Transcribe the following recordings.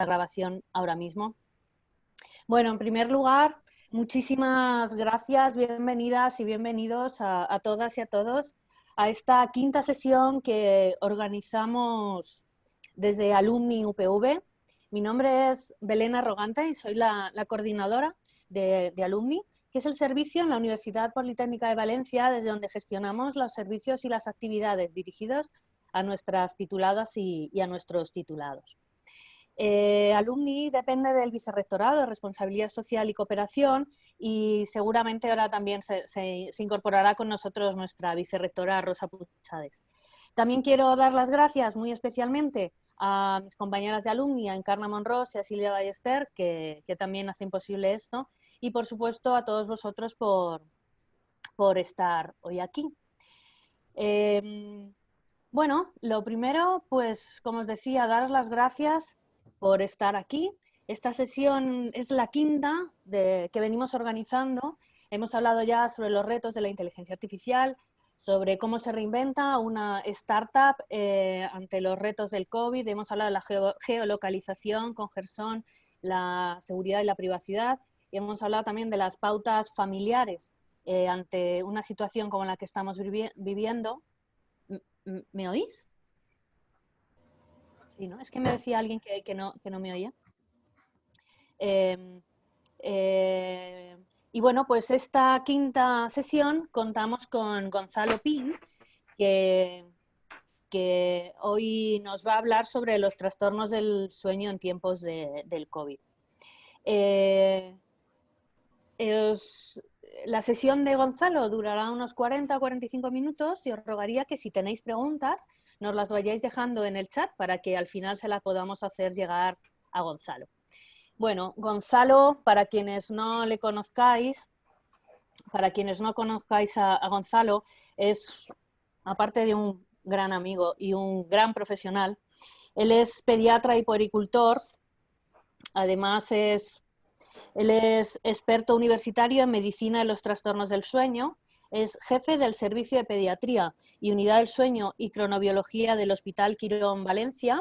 grabación ahora mismo. Bueno, en primer lugar, muchísimas gracias, bienvenidas y bienvenidos a todas y a todos a esta quinta sesión que organizamos desde Alumni UPV. Mi nombre es Belén Arrogante y soy la coordinadora de Alumni, que es el servicio en la Universidad Politécnica de Valencia desde donde gestionamos los servicios y las actividades dirigidos a nuestras tituladas y a nuestros titulados. Alumni depende del Vicerrectorado de Responsabilidad Social y Cooperación y seguramente ahora también se incorporará con nosotros nuestra vicerrectora Rosa Puchades. También quiero dar las gracias muy especialmente a mis compañeras de Alumni, a Encarna Monros y a Silvia Ballester, que también hacen posible esto, y por supuesto a todos vosotros por estar hoy aquí. Bueno, lo primero, pues como os decía, daros las gracias por estar aquí. Esta sesión es la quinta que venimos organizando. Hemos hablado ya sobre los retos de la inteligencia artificial, sobre cómo se reinventa una startup ante los retos del COVID. Hemos hablado de la geolocalización con Gerson, la seguridad y la privacidad. Y hemos hablado también de las pautas familiares ante una situación como la que estamos viviendo. ¿Me oís? Sí, ¿no? Es que me decía alguien que no me oía. Y bueno, pues esta quinta sesión contamos con Gonzalo Pin, que hoy nos va a hablar sobre los trastornos del sueño en tiempos del COVID. La sesión de Gonzalo durará unos 40 o 45 minutos y os rogaría que si tenéis preguntas nos las vayáis dejando en el chat para que al final se las podamos hacer llegar a Gonzalo. Bueno, Gonzalo, para quienes no le conozcáis, a Gonzalo, es, aparte de un gran amigo y un gran profesional, él es pediatra y puericultor, además él es experto universitario en medicina de los trastornos del sueño, es jefe del Servicio de Pediatría y Unidad del Sueño y Cronobiología del Hospital Quirón Valencia.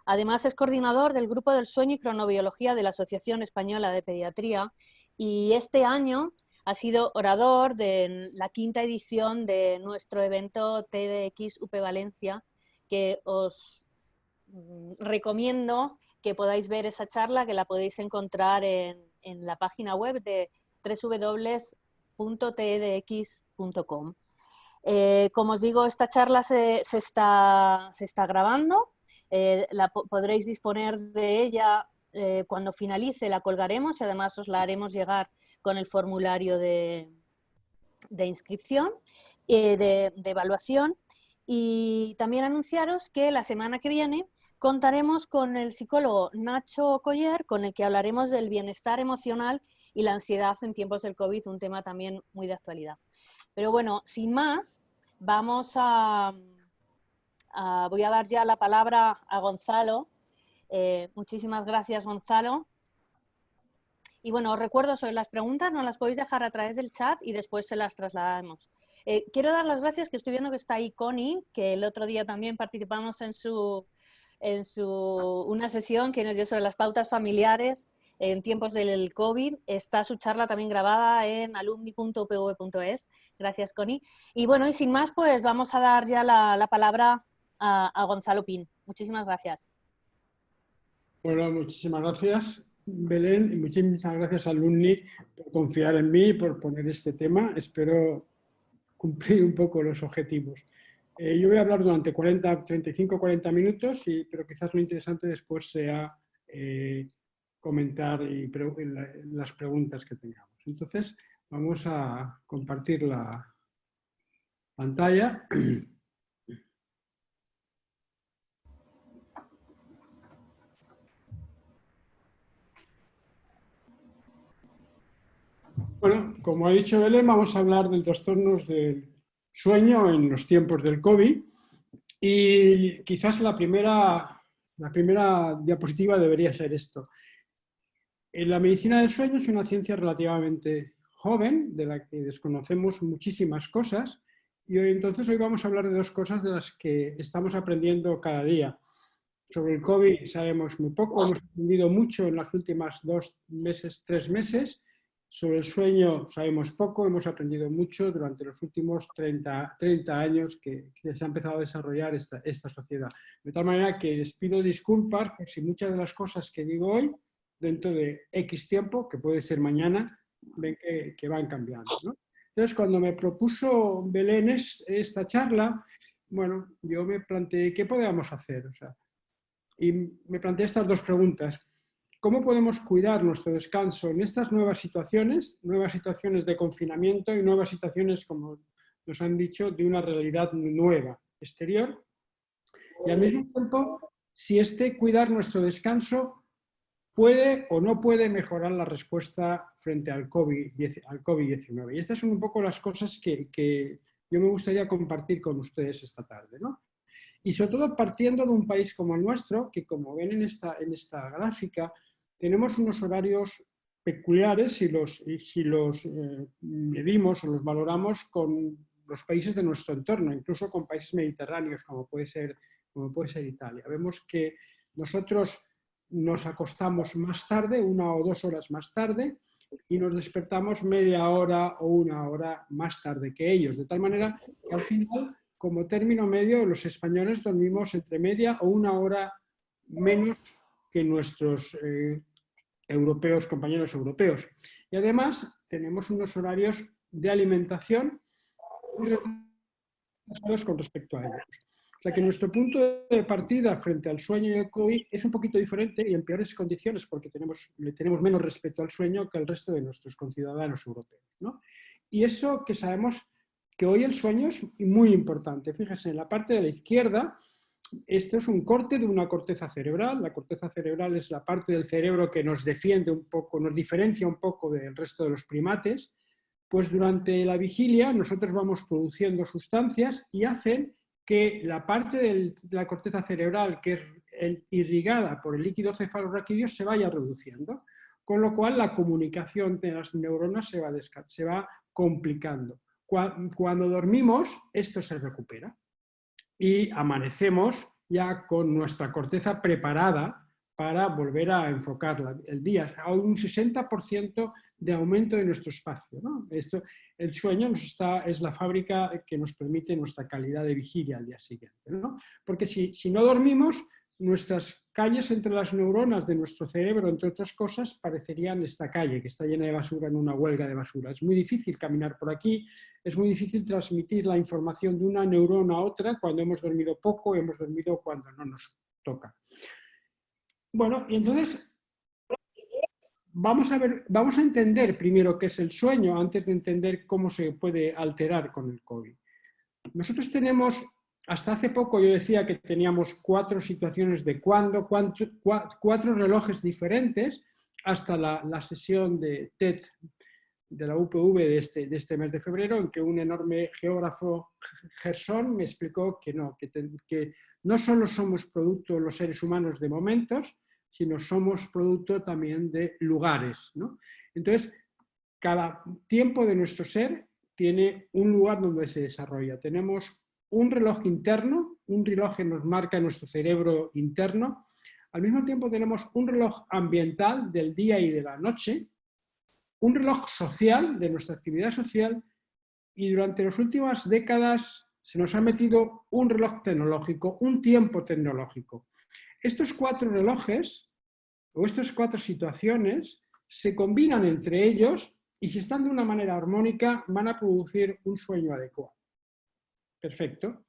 Además es coordinador del Grupo del Sueño y Cronobiología de la Asociación Española de Pediatría y este año ha sido orador de la quinta edición de nuestro evento TEDx UP Valencia, que os recomiendo que podáis ver esa charla, que la podéis encontrar en la página web de www.tedx.com. Como os digo, esta charla se está grabando, podréis disponer de ella cuando finalice, la colgaremos y además os la haremos llegar con el formulario de inscripción, de evaluación. Y también anunciaros que la semana que viene contaremos con el psicólogo Nacho Coller, con el que hablaremos del bienestar emocional y la ansiedad en tiempos del COVID, un tema también muy de actualidad. Pero bueno, sin más, voy a dar ya la palabra a Gonzalo. Muchísimas gracias, Gonzalo. Y bueno, os recuerdo sobre las preguntas, nos las podéis dejar a través del chat y después se las trasladamos. Quiero dar las gracias, que estoy viendo que está ahí Connie, que el otro día también participamos en una sesión que nos dio sobre las pautas familiares en tiempos del COVID. Está su charla también grabada en alumni.upv.es. Gracias, Connie. Y bueno, y sin más, pues vamos a dar ya la palabra a Gonzalo Pin. Muchísimas gracias. Bueno, muchísimas gracias, Belén, y muchísimas gracias a Alumni por confiar en mí y por poner este tema. Espero cumplir un poco los objetivos. Yo voy a hablar durante 35-40 minutos, pero quizás lo interesante después sea comentar las preguntas que tengamos. Entonces, vamos a compartir la pantalla. Bueno, como ha dicho Belén, vamos a hablar de trastornos del sueño en los tiempos del COVID y quizás la primera diapositiva debería ser esto. La medicina del sueño es una ciencia relativamente joven, de la que desconocemos muchísimas cosas, y hoy vamos a hablar de dos cosas de las que estamos aprendiendo cada día. Sobre el COVID sabemos muy poco, hemos aprendido mucho en los últimos 2 meses, 3 meses. Sobre el sueño sabemos poco, hemos aprendido mucho durante los últimos 30 años que se ha empezado a desarrollar esta sociedad. De tal manera que les pido disculpas por si muchas de las cosas que digo hoy, dentro de X tiempo, que puede ser mañana, ven que van cambiando, ¿no? Entonces, cuando me propuso Belén esta charla, bueno, yo me planteé qué podíamos hacer. O sea, y me planteé estas 2 preguntas. ¿Cómo podemos cuidar nuestro descanso en estas nuevas situaciones de confinamiento y nuevas situaciones, como nos han dicho, de una realidad nueva, exterior? Y al mismo tiempo, si cuidar nuestro descanso puede o no puede mejorar la respuesta frente al COVID-19. Y estas son un poco las cosas que yo me gustaría compartir con ustedes esta tarde, ¿no? Y sobre todo partiendo de un país como el nuestro, que como ven en esta gráfica, tenemos unos horarios peculiares si los medimos o los valoramos con los países de nuestro entorno, incluso con países mediterráneos como puede ser Italia. Vemos que nosotros nos acostamos más tarde, 1 o 2 horas más tarde, y nos despertamos media hora o 1 hora más tarde que ellos, de tal manera que al final, como término medio, los españoles dormimos entre media o 1 hora menos que nuestros compañeros europeos. Y además tenemos unos horarios de alimentación con respecto a ellos. O sea que nuestro punto de partida frente al sueño y el COVID es un poquito diferente y en peores condiciones porque le tenemos menos respeto al sueño que al resto de nuestros conciudadanos europeos, ¿no? Y eso que sabemos que hoy el sueño es muy importante. Fíjense, en la parte de la izquierda, esto es un corte de una corteza cerebral. La corteza cerebral es la parte del cerebro que nos defiende un poco, nos diferencia un poco del resto de los primates. Pues durante la vigilia nosotros vamos produciendo sustancias y hacen que la parte de la corteza cerebral que es irrigada por el líquido cefalorraquídeo se vaya reduciendo, con lo cual la comunicación de las neuronas se va complicando. Cuando dormimos, esto se recupera y amanecemos ya con nuestra corteza preparada para volver a enfocar el día, a un 60% de aumento de nuestro espacio, ¿no? El sueño es la fábrica que nos permite nuestra calidad de vigilia al día siguiente, ¿no? Porque si no dormimos, nuestras calles entre las neuronas de nuestro cerebro, entre otras cosas, parecerían esta calle que está llena de basura en una huelga de basura. Es muy difícil caminar por aquí, es muy difícil transmitir la información de una neurona a otra cuando hemos dormido poco, hemos dormido cuando no nos toca. Bueno, y entonces vamos a entender primero qué es el sueño antes de entender cómo se puede alterar con el COVID. Nosotros tenemos, hasta hace poco yo decía que teníamos 4 situaciones de 4 relojes diferentes hasta la sesión de TED de la UPV de este mes de febrero, en que un enorme geógrafo, Gerson, me explicó que no solo somos producto los seres humanos de momentos, sino somos producto también de lugares, ¿no? Entonces, cada tiempo de nuestro ser tiene un lugar donde se desarrolla. Tenemos un reloj interno, un reloj que nos marca nuestro cerebro interno. Al mismo tiempo tenemos un reloj ambiental del día y de la noche, un reloj social de nuestra actividad social, y durante las últimas décadas se nos ha metido un reloj tecnológico, un tiempo tecnológico. Estos 4 relojes o estas 4 situaciones se combinan entre ellos y si están de una manera armónica van a producir un sueño adecuado. Perfecto.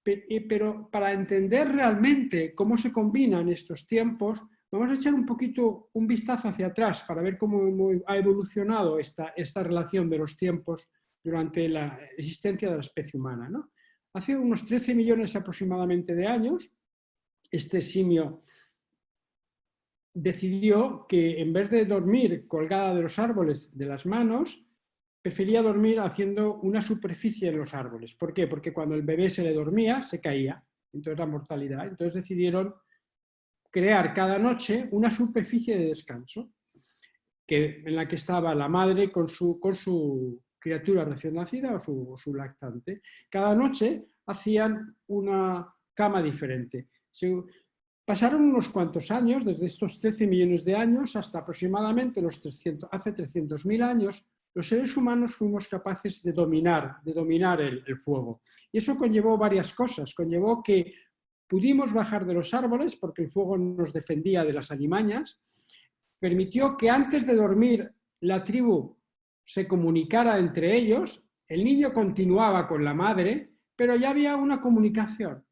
Pero para entender realmente cómo se combinan estos tiempos, vamos a echar un vistazo hacia atrás para ver cómo ha evolucionado esta relación de los tiempos durante la existencia de la especie humana, ¿no? Hace unos 13 millones aproximadamente de años, este simio decidió que en vez de dormir colgada de los árboles de las manos, prefería dormir haciendo una superficie en los árboles. ¿Por qué? Porque cuando el bebé se le dormía, se caía, entonces la mortalidad. Entonces decidieron crear cada noche una superficie de descanso en la que estaba la madre con su criatura recién nacida o su lactante. Cada noche hacían una cama diferente. Pasaron unos cuantos años, desde estos 13 millones de años hasta aproximadamente hace 300.000 años, los seres humanos fuimos capaces de dominar el fuego. Y eso conllevó varias cosas. Conllevó que pudimos bajar de los árboles porque el fuego nos defendía de las alimañas. Permitió que antes de dormir la tribu se comunicara entre ellos. El niño continuaba con la madre, pero ya había una comunicación.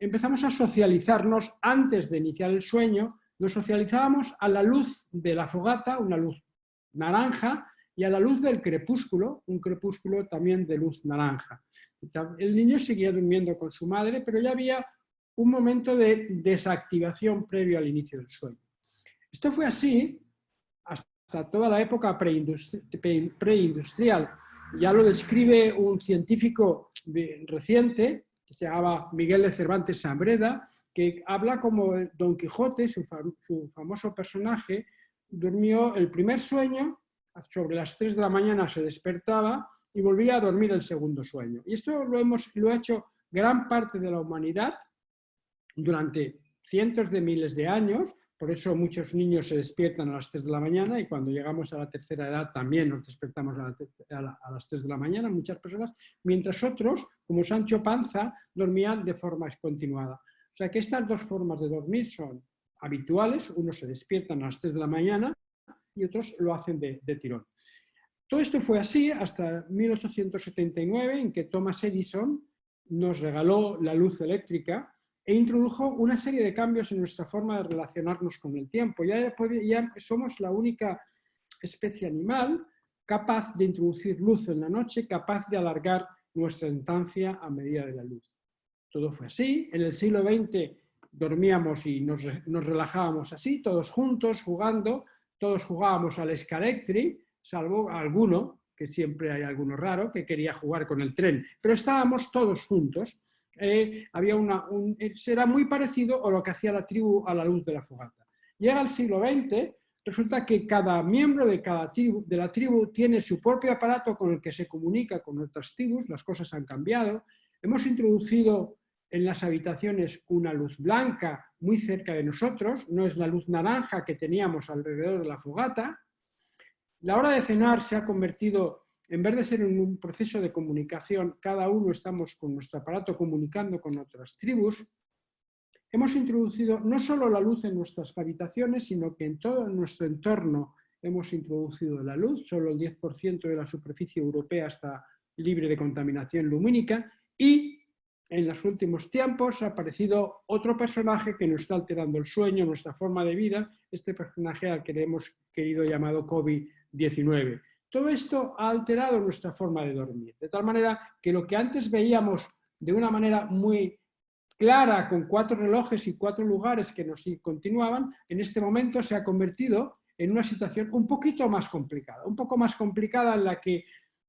Empezamos a socializarnos antes de iniciar el sueño. Nos socializábamos a la luz de la fogata, una luz naranja, y a la luz del crepúsculo, un crepúsculo también de luz naranja. El niño seguía durmiendo con su madre, pero ya había un momento de desactivación previo al inicio del sueño. Esto fue así hasta toda la época preindustrial. Ya lo describe un científico reciente, que se llamaba Miguel de Cervantes Saavedra, que habla como Don Quijote, su famoso personaje, durmió el primer sueño, sobre las 3 de la mañana se despertaba y volvía a dormir el segundo sueño. Y esto lo ha hecho gran parte de la humanidad durante cientos de miles de años. Por eso muchos niños se despiertan a las 3 de la mañana y cuando llegamos a la tercera edad también nos despertamos a las 3 de la mañana, muchas personas, mientras otros, como Sancho Panza, dormían de forma continuada. O sea que estas dos formas de dormir son habituales, unos se despiertan a las 3 de la mañana y otros lo hacen de tirón. Todo esto fue así hasta 1879, en que Thomas Edison nos regaló la luz eléctrica e introdujo una serie de cambios en nuestra forma de relacionarnos con el tiempo. Ya somos la única especie animal capaz de introducir luz en la noche, capaz de alargar nuestra estancia a medida de la luz. Todo fue así. En el siglo XX dormíamos y nos relajábamos así, todos juntos, jugando. Todos jugábamos al escalectri, salvo alguno, que siempre hay alguno raro, que quería jugar con el tren. Pero estábamos todos juntos. Será muy parecido a lo que hacía la tribu a la luz de la fogata. Llega el siglo XX, resulta que cada miembro de la tribu tiene su propio aparato con el que se comunica con otras tribus, las cosas han cambiado. Hemos introducido en las habitaciones una luz blanca muy cerca de nosotros, no es la luz naranja que teníamos alrededor de la fogata. La hora de cenar se ha convertido, en vez de ser en un proceso de comunicación, cada uno estamos con nuestro aparato comunicando con otras tribus. Hemos introducido no solo la luz en nuestras habitaciones, sino que en todo nuestro entorno hemos introducido la luz. Solo el 10% de la superficie europea está libre de contaminación lumínica y en los últimos tiempos ha aparecido otro personaje que nos está alterando el sueño, nuestra forma de vida, este personaje al que le hemos querido llamado COVID-19. Todo esto ha alterado nuestra forma de dormir, de tal manera que lo que antes veíamos de una manera muy clara, con 4 relojes y 4 lugares que nos continuaban, en este momento se ha convertido en una situación un poquito más complicada, en la que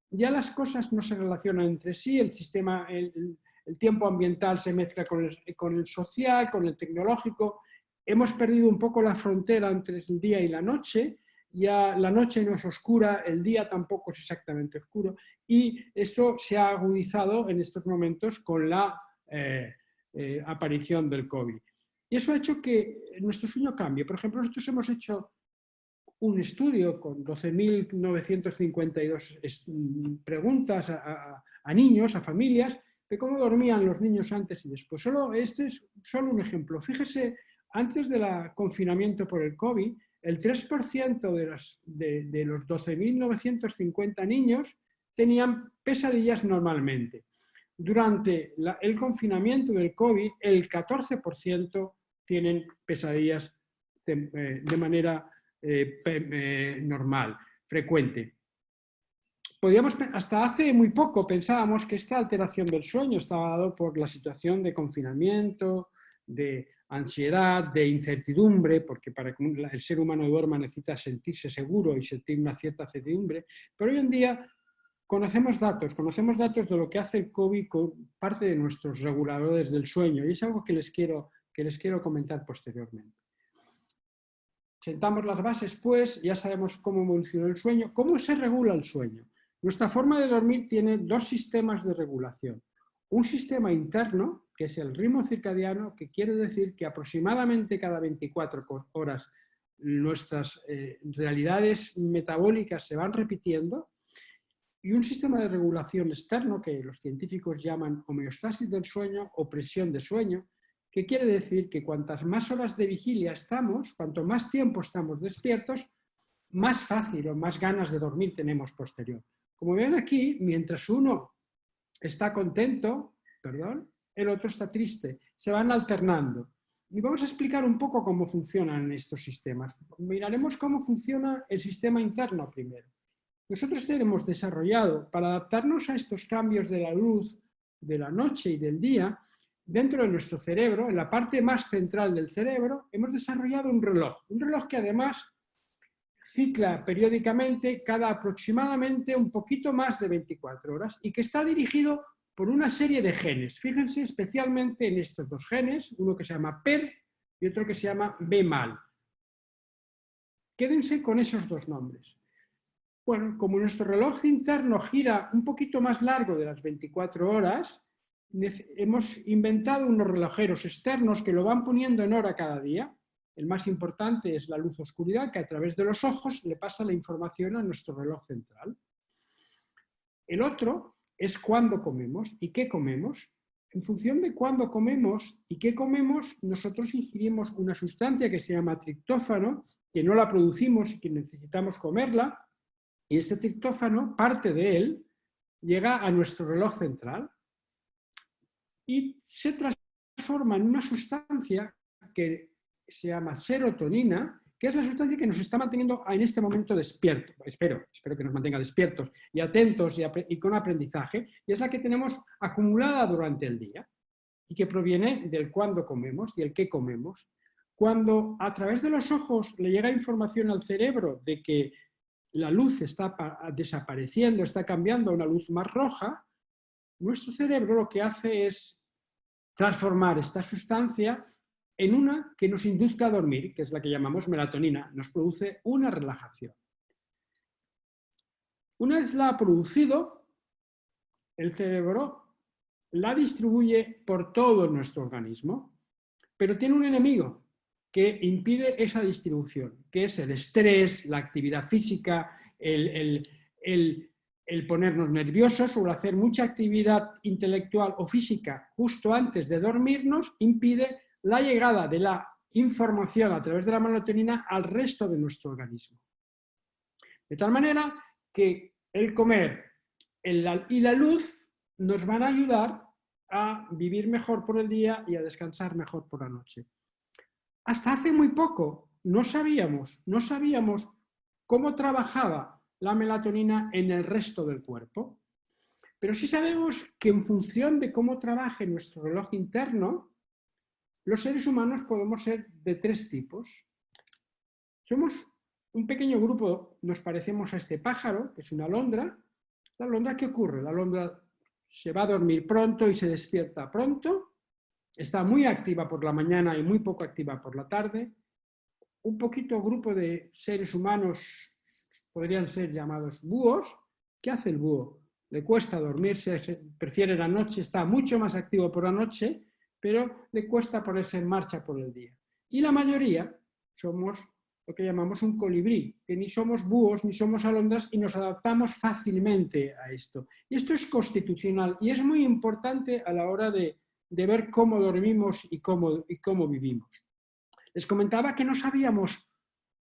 ya las cosas no se relacionan entre sí, el sistema, el tiempo ambiental se mezcla con el social, con el tecnológico. Hemos perdido un poco la frontera entre el día y la noche. Ya la noche no es oscura, el día tampoco es exactamente oscuro. Y eso se ha agudizado en estos momentos con la aparición del COVID. Y eso ha hecho que nuestro sueño cambie. Por ejemplo, nosotros hemos hecho un estudio con 12.952 preguntas a niños, a familias, de cómo dormían los niños antes y después. Este es solo un ejemplo. Fíjese, antes del confinamiento por el COVID, el 3% de los 12.950 niños tenían pesadillas normalmente. Durante el confinamiento del COVID, el 14% tienen pesadillas de manera normal, frecuente. Hasta hace muy poco pensábamos que esta alteración del sueño estaba dado por la situación de confinamiento, de ansiedad, de incertidumbre, porque para que el ser humano duerma necesita sentirse seguro y sentir una cierta certidumbre, pero hoy en día conocemos datos de lo que hace el COVID con parte de nuestros reguladores del sueño y es algo que les quiero comentar posteriormente. Sentamos las bases, pues, ya sabemos cómo evoluciona el sueño. ¿Cómo se regula el sueño? Nuestra forma de dormir tiene 2 sistemas de regulación. Un sistema interno, que es el ritmo circadiano, que quiere decir que aproximadamente cada 24 horas nuestras realidades metabólicas se van repitiendo, y un sistema de regulación externo que los científicos llaman homeostasis del sueño o presión de sueño, que quiere decir que cuantas más horas de vigilia estamos, cuanto más tiempo estamos despiertos, más fácil o más ganas de dormir tenemos posterior. Como ven aquí, mientras uno está contento, el otro está triste, se van alternando. Y vamos a explicar un poco cómo funcionan estos sistemas. Miraremos cómo funciona el sistema interno primero. Nosotros tenemos desarrollado, para adaptarnos a estos cambios de la luz, de la noche y del día, dentro de nuestro cerebro, en la parte más central del cerebro, hemos desarrollado un reloj que además cicla periódicamente cada aproximadamente un poquito más de 24 horas y que está dirigido por una serie de genes. Fíjense especialmente en estos dos genes, uno que se llama PER y otro que se llama BMAL. Quédense con esos dos nombres. Bueno, como nuestro reloj interno gira un poquito más largo de las 24 horas, hemos inventado unos relojeros externos que lo van poniendo en hora cada día. El más importante es la luz-oscuridad, que a través de los ojos le pasa la información a nuestro reloj central. El otro es cuándo comemos y qué comemos. En función de cuándo comemos y qué comemos, nosotros ingerimos una sustancia que se llama triptófano, que no la producimos y que necesitamos comerla, y ese triptófano, parte de él, llega a nuestro reloj central y se transforma en una sustancia que se llama serotonina, que es la sustancia que nos está manteniendo en este momento despiertos. Espero que nos mantenga despiertos y atentos y con aprendizaje, y es la que tenemos acumulada durante el día y que proviene del cuándo comemos y el qué comemos. Cuando a través de los ojos le llega información al cerebro de que la luz está desapareciendo, está cambiando a una luz más roja, nuestro cerebro lo que hace es transformar esta sustancia en una que nos induzca a dormir, que es la que llamamos melatonina, nos produce una relajación. Una vez la ha producido, el cerebro la distribuye por todo nuestro organismo, pero tiene un enemigo que impide esa distribución, que es el estrés, la actividad física, el ponernos nerviosos o hacer mucha actividad intelectual o física justo antes de dormirnos, impide la llegada de la información a través de la melatonina al resto de nuestro organismo. De tal manera que el comer y la luz nos van a ayudar a vivir mejor por el día y a descansar mejor por la noche. Hasta hace muy poco no sabíamos cómo trabajaba la melatonina en el resto del cuerpo, pero sí sabemos que en función de cómo trabaje nuestro reloj interno, los seres humanos podemos ser de tres tipos. Somos un pequeño grupo, nos parecemos a este pájaro, que es una alondra. ¿La alondra qué ocurre? La alondra se va a dormir pronto y se despierta pronto. Está muy activa por la mañana y muy poco activa por la tarde. Un poquito grupo de seres humanos podrían ser llamados búhos. ¿Qué hace el búho? Le cuesta dormirse, prefiere la noche, está mucho más activo por la noche, pero le cuesta ponerse en marcha por el día. Y la mayoría somos lo que llamamos un colibrí, que ni somos búhos ni somos alondras y nos adaptamos fácilmente a esto. Y esto es constitucional y es muy importante a la hora de ver cómo dormimos y cómo vivimos. Les comentaba que no sabíamos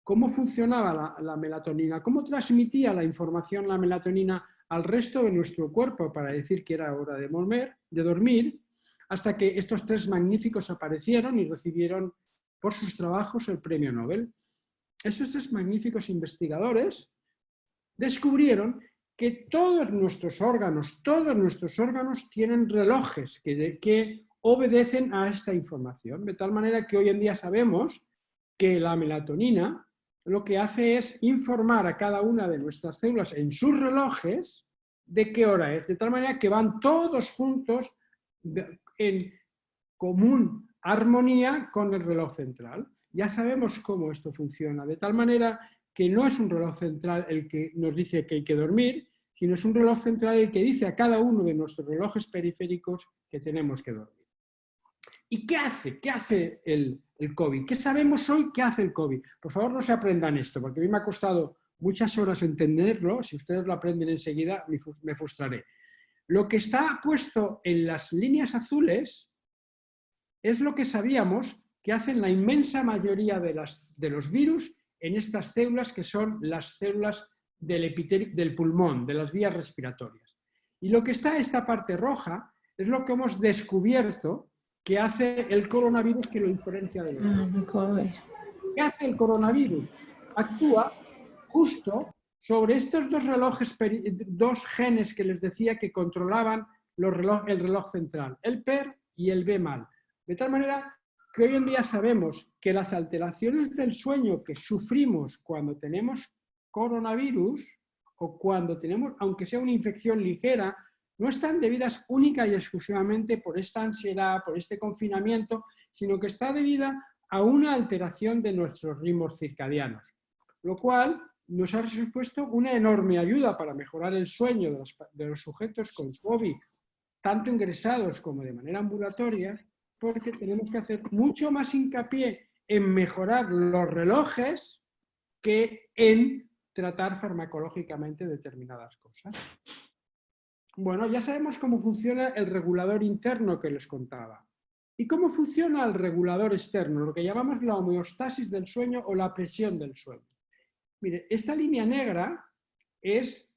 cómo funcionaba la melatonina, cómo transmitía la información la melatonina al resto de nuestro cuerpo para decir que era hora de dormir, hasta que estos tres magníficos aparecieron y recibieron por sus trabajos el premio Nobel. Esos tres magníficos investigadores descubrieron que todos nuestros órganos tienen relojes que obedecen a esta información, de tal manera que hoy en día sabemos que la melatonina lo que hace es informar a cada una de nuestras células en sus relojes de qué hora es, de tal manera que van todos juntos en común armonía con el reloj central. Ya sabemos cómo esto funciona, de tal manera que no es un reloj central el que nos dice que hay que dormir, sino es un reloj central el que dice a cada uno de nuestros relojes periféricos que tenemos que dormir. ¿Y qué hace? ¿Qué hace el COVID? ¿Qué sabemos hoy que hace el COVID? Por favor, no se aprendan esto, porque a mí me ha costado muchas horas entenderlo. Si ustedes lo aprenden enseguida, me frustraré. Lo que está puesto en las líneas azules es lo que sabíamos que hacen la inmensa mayoría de los virus en estas células que son las células del pulmón, de las vías respiratorias. Y lo que está esta parte roja es lo que hemos descubierto que hace el coronavirus que lo diferencia de los otros. ¿Qué hace el coronavirus? Actúa justo sobre estos dos relojes, dos genes que les decía que controlaban el reloj central, el PER y el BMAL. De tal manera que hoy en día sabemos que las alteraciones del sueño que sufrimos cuando tenemos coronavirus o cuando tenemos, aunque sea una infección ligera, no están debidas única y exclusivamente por esta ansiedad, por este confinamiento, sino que está debida a una alteración de nuestros ritmos circadianos, lo cual nos ha supuesto una enorme ayuda para mejorar el sueño de los sujetos con COVID, tanto ingresados como de manera ambulatoria, porque tenemos que hacer mucho más hincapié en mejorar los relojes que en tratar farmacológicamente determinadas cosas. Bueno, ya sabemos cómo funciona el regulador interno que les contaba. ¿Y cómo funciona el regulador externo? Lo que llamamos la homeostasis del sueño o la presión del sueño. Mire, esta línea negra es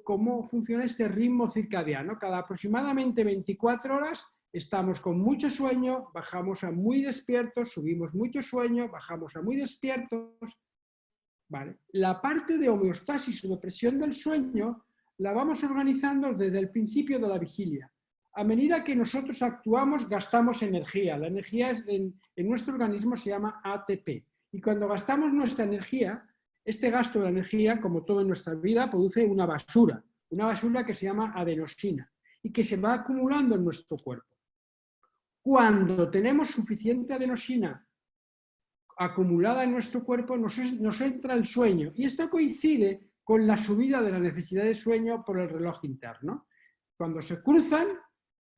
cómo funciona este ritmo circadiano. Cada aproximadamente 24 horas estamos con mucho sueño, bajamos a muy despiertos, subimos mucho sueño, bajamos a muy despiertos. ¿Vale? La parte de homeostasis o de presión del sueño la vamos organizando desde el principio de la vigilia. A medida que nosotros actuamos, gastamos energía. La energía en nuestro organismo se llama ATP. Y cuando gastamos nuestra energía, este gasto de energía, como todo en nuestra vida, produce una basura que se llama adenosina y que se va acumulando en nuestro cuerpo. Cuando tenemos suficiente adenosina acumulada en nuestro cuerpo, nos entra el sueño. Y esto coincide con la subida de la necesidad de sueño por el reloj interno. Cuando se cruzan,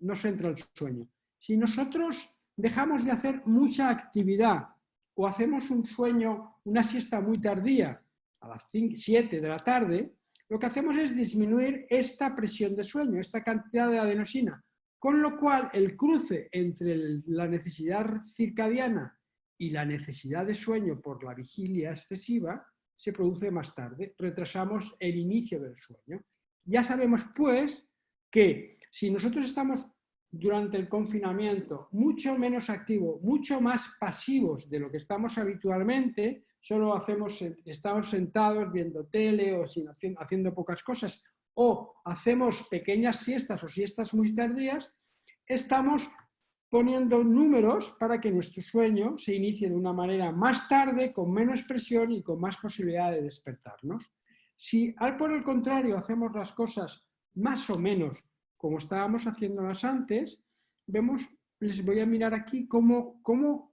nos entra el sueño. Si nosotros dejamos de hacer mucha actividad o hacemos un sueño, una siesta muy tardía, a las 7 de la tarde, lo que hacemos es disminuir esta presión de sueño, esta cantidad de adenosina, con lo cual el cruce entre la necesidad circadiana y la necesidad de sueño por la vigilia excesiva se produce más tarde, retrasamos el inicio del sueño. Ya sabemos, pues, que si nosotros estamos durante el confinamiento mucho menos activos, mucho más pasivos de lo que estamos habitualmente, solo estamos sentados viendo tele o haciendo pocas cosas, o hacemos pequeñas siestas o siestas muy tardías, estamos poniendo números para que nuestro sueño se inicie de una manera más tarde, con menos presión y con más posibilidad de despertarnos. Si por el contrario hacemos las cosas más o menos como estábamos haciéndolas antes, les voy a mirar aquí cómo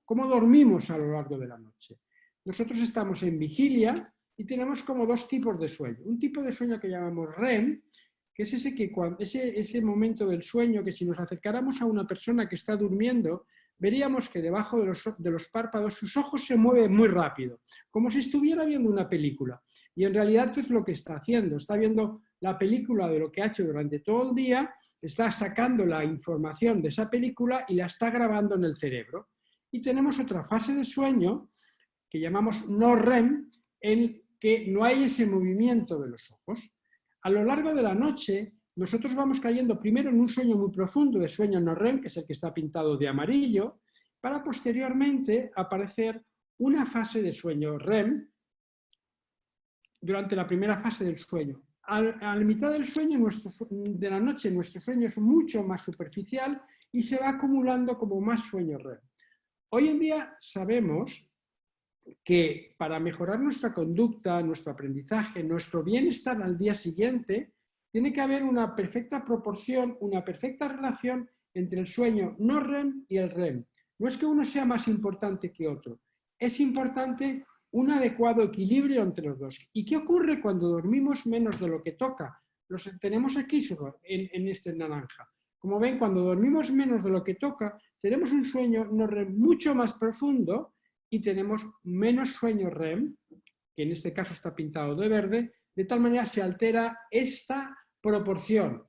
dormimos a lo largo de la noche. Nosotros estamos en vigilia y tenemos como dos tipos de sueño. Un tipo de sueño que llamamos REM, que es ese momento del sueño que si nos acercáramos a una persona que está durmiendo, veríamos que debajo de los párpados sus ojos se mueven muy rápido, como si estuviera viendo una película. Y en realidad es lo que está haciendo, está viendo la película de lo que ha hecho durante todo el día, está sacando la información de esa película y la está grabando en el cerebro. Y tenemos otra fase de sueño que llamamos no REM, en que no hay ese movimiento de los ojos. A lo largo de la noche, nosotros vamos cayendo primero en un sueño muy profundo de sueño no REM, que es el que está pintado de amarillo, para posteriormente aparecer una fase de sueño REM durante la primera fase del sueño. A la mitad del sueño de la noche, nuestro sueño es mucho más superficial y se va acumulando como más sueño REM. Hoy en día sabemos que para mejorar nuestra conducta, nuestro aprendizaje, nuestro bienestar al día siguiente, tiene que haber una perfecta proporción, una perfecta relación entre el sueño no REM y el REM. No es que uno sea más importante que otro, es importante un adecuado equilibrio entre los dos. ¿Y qué ocurre cuando dormimos menos de lo que toca? Los tenemos aquí en este naranja. Como ven, cuando dormimos menos de lo que toca, tenemos un sueño no REM mucho más profundo y tenemos menos sueño REM, que en este caso está pintado de verde, de tal manera se altera esta proporción.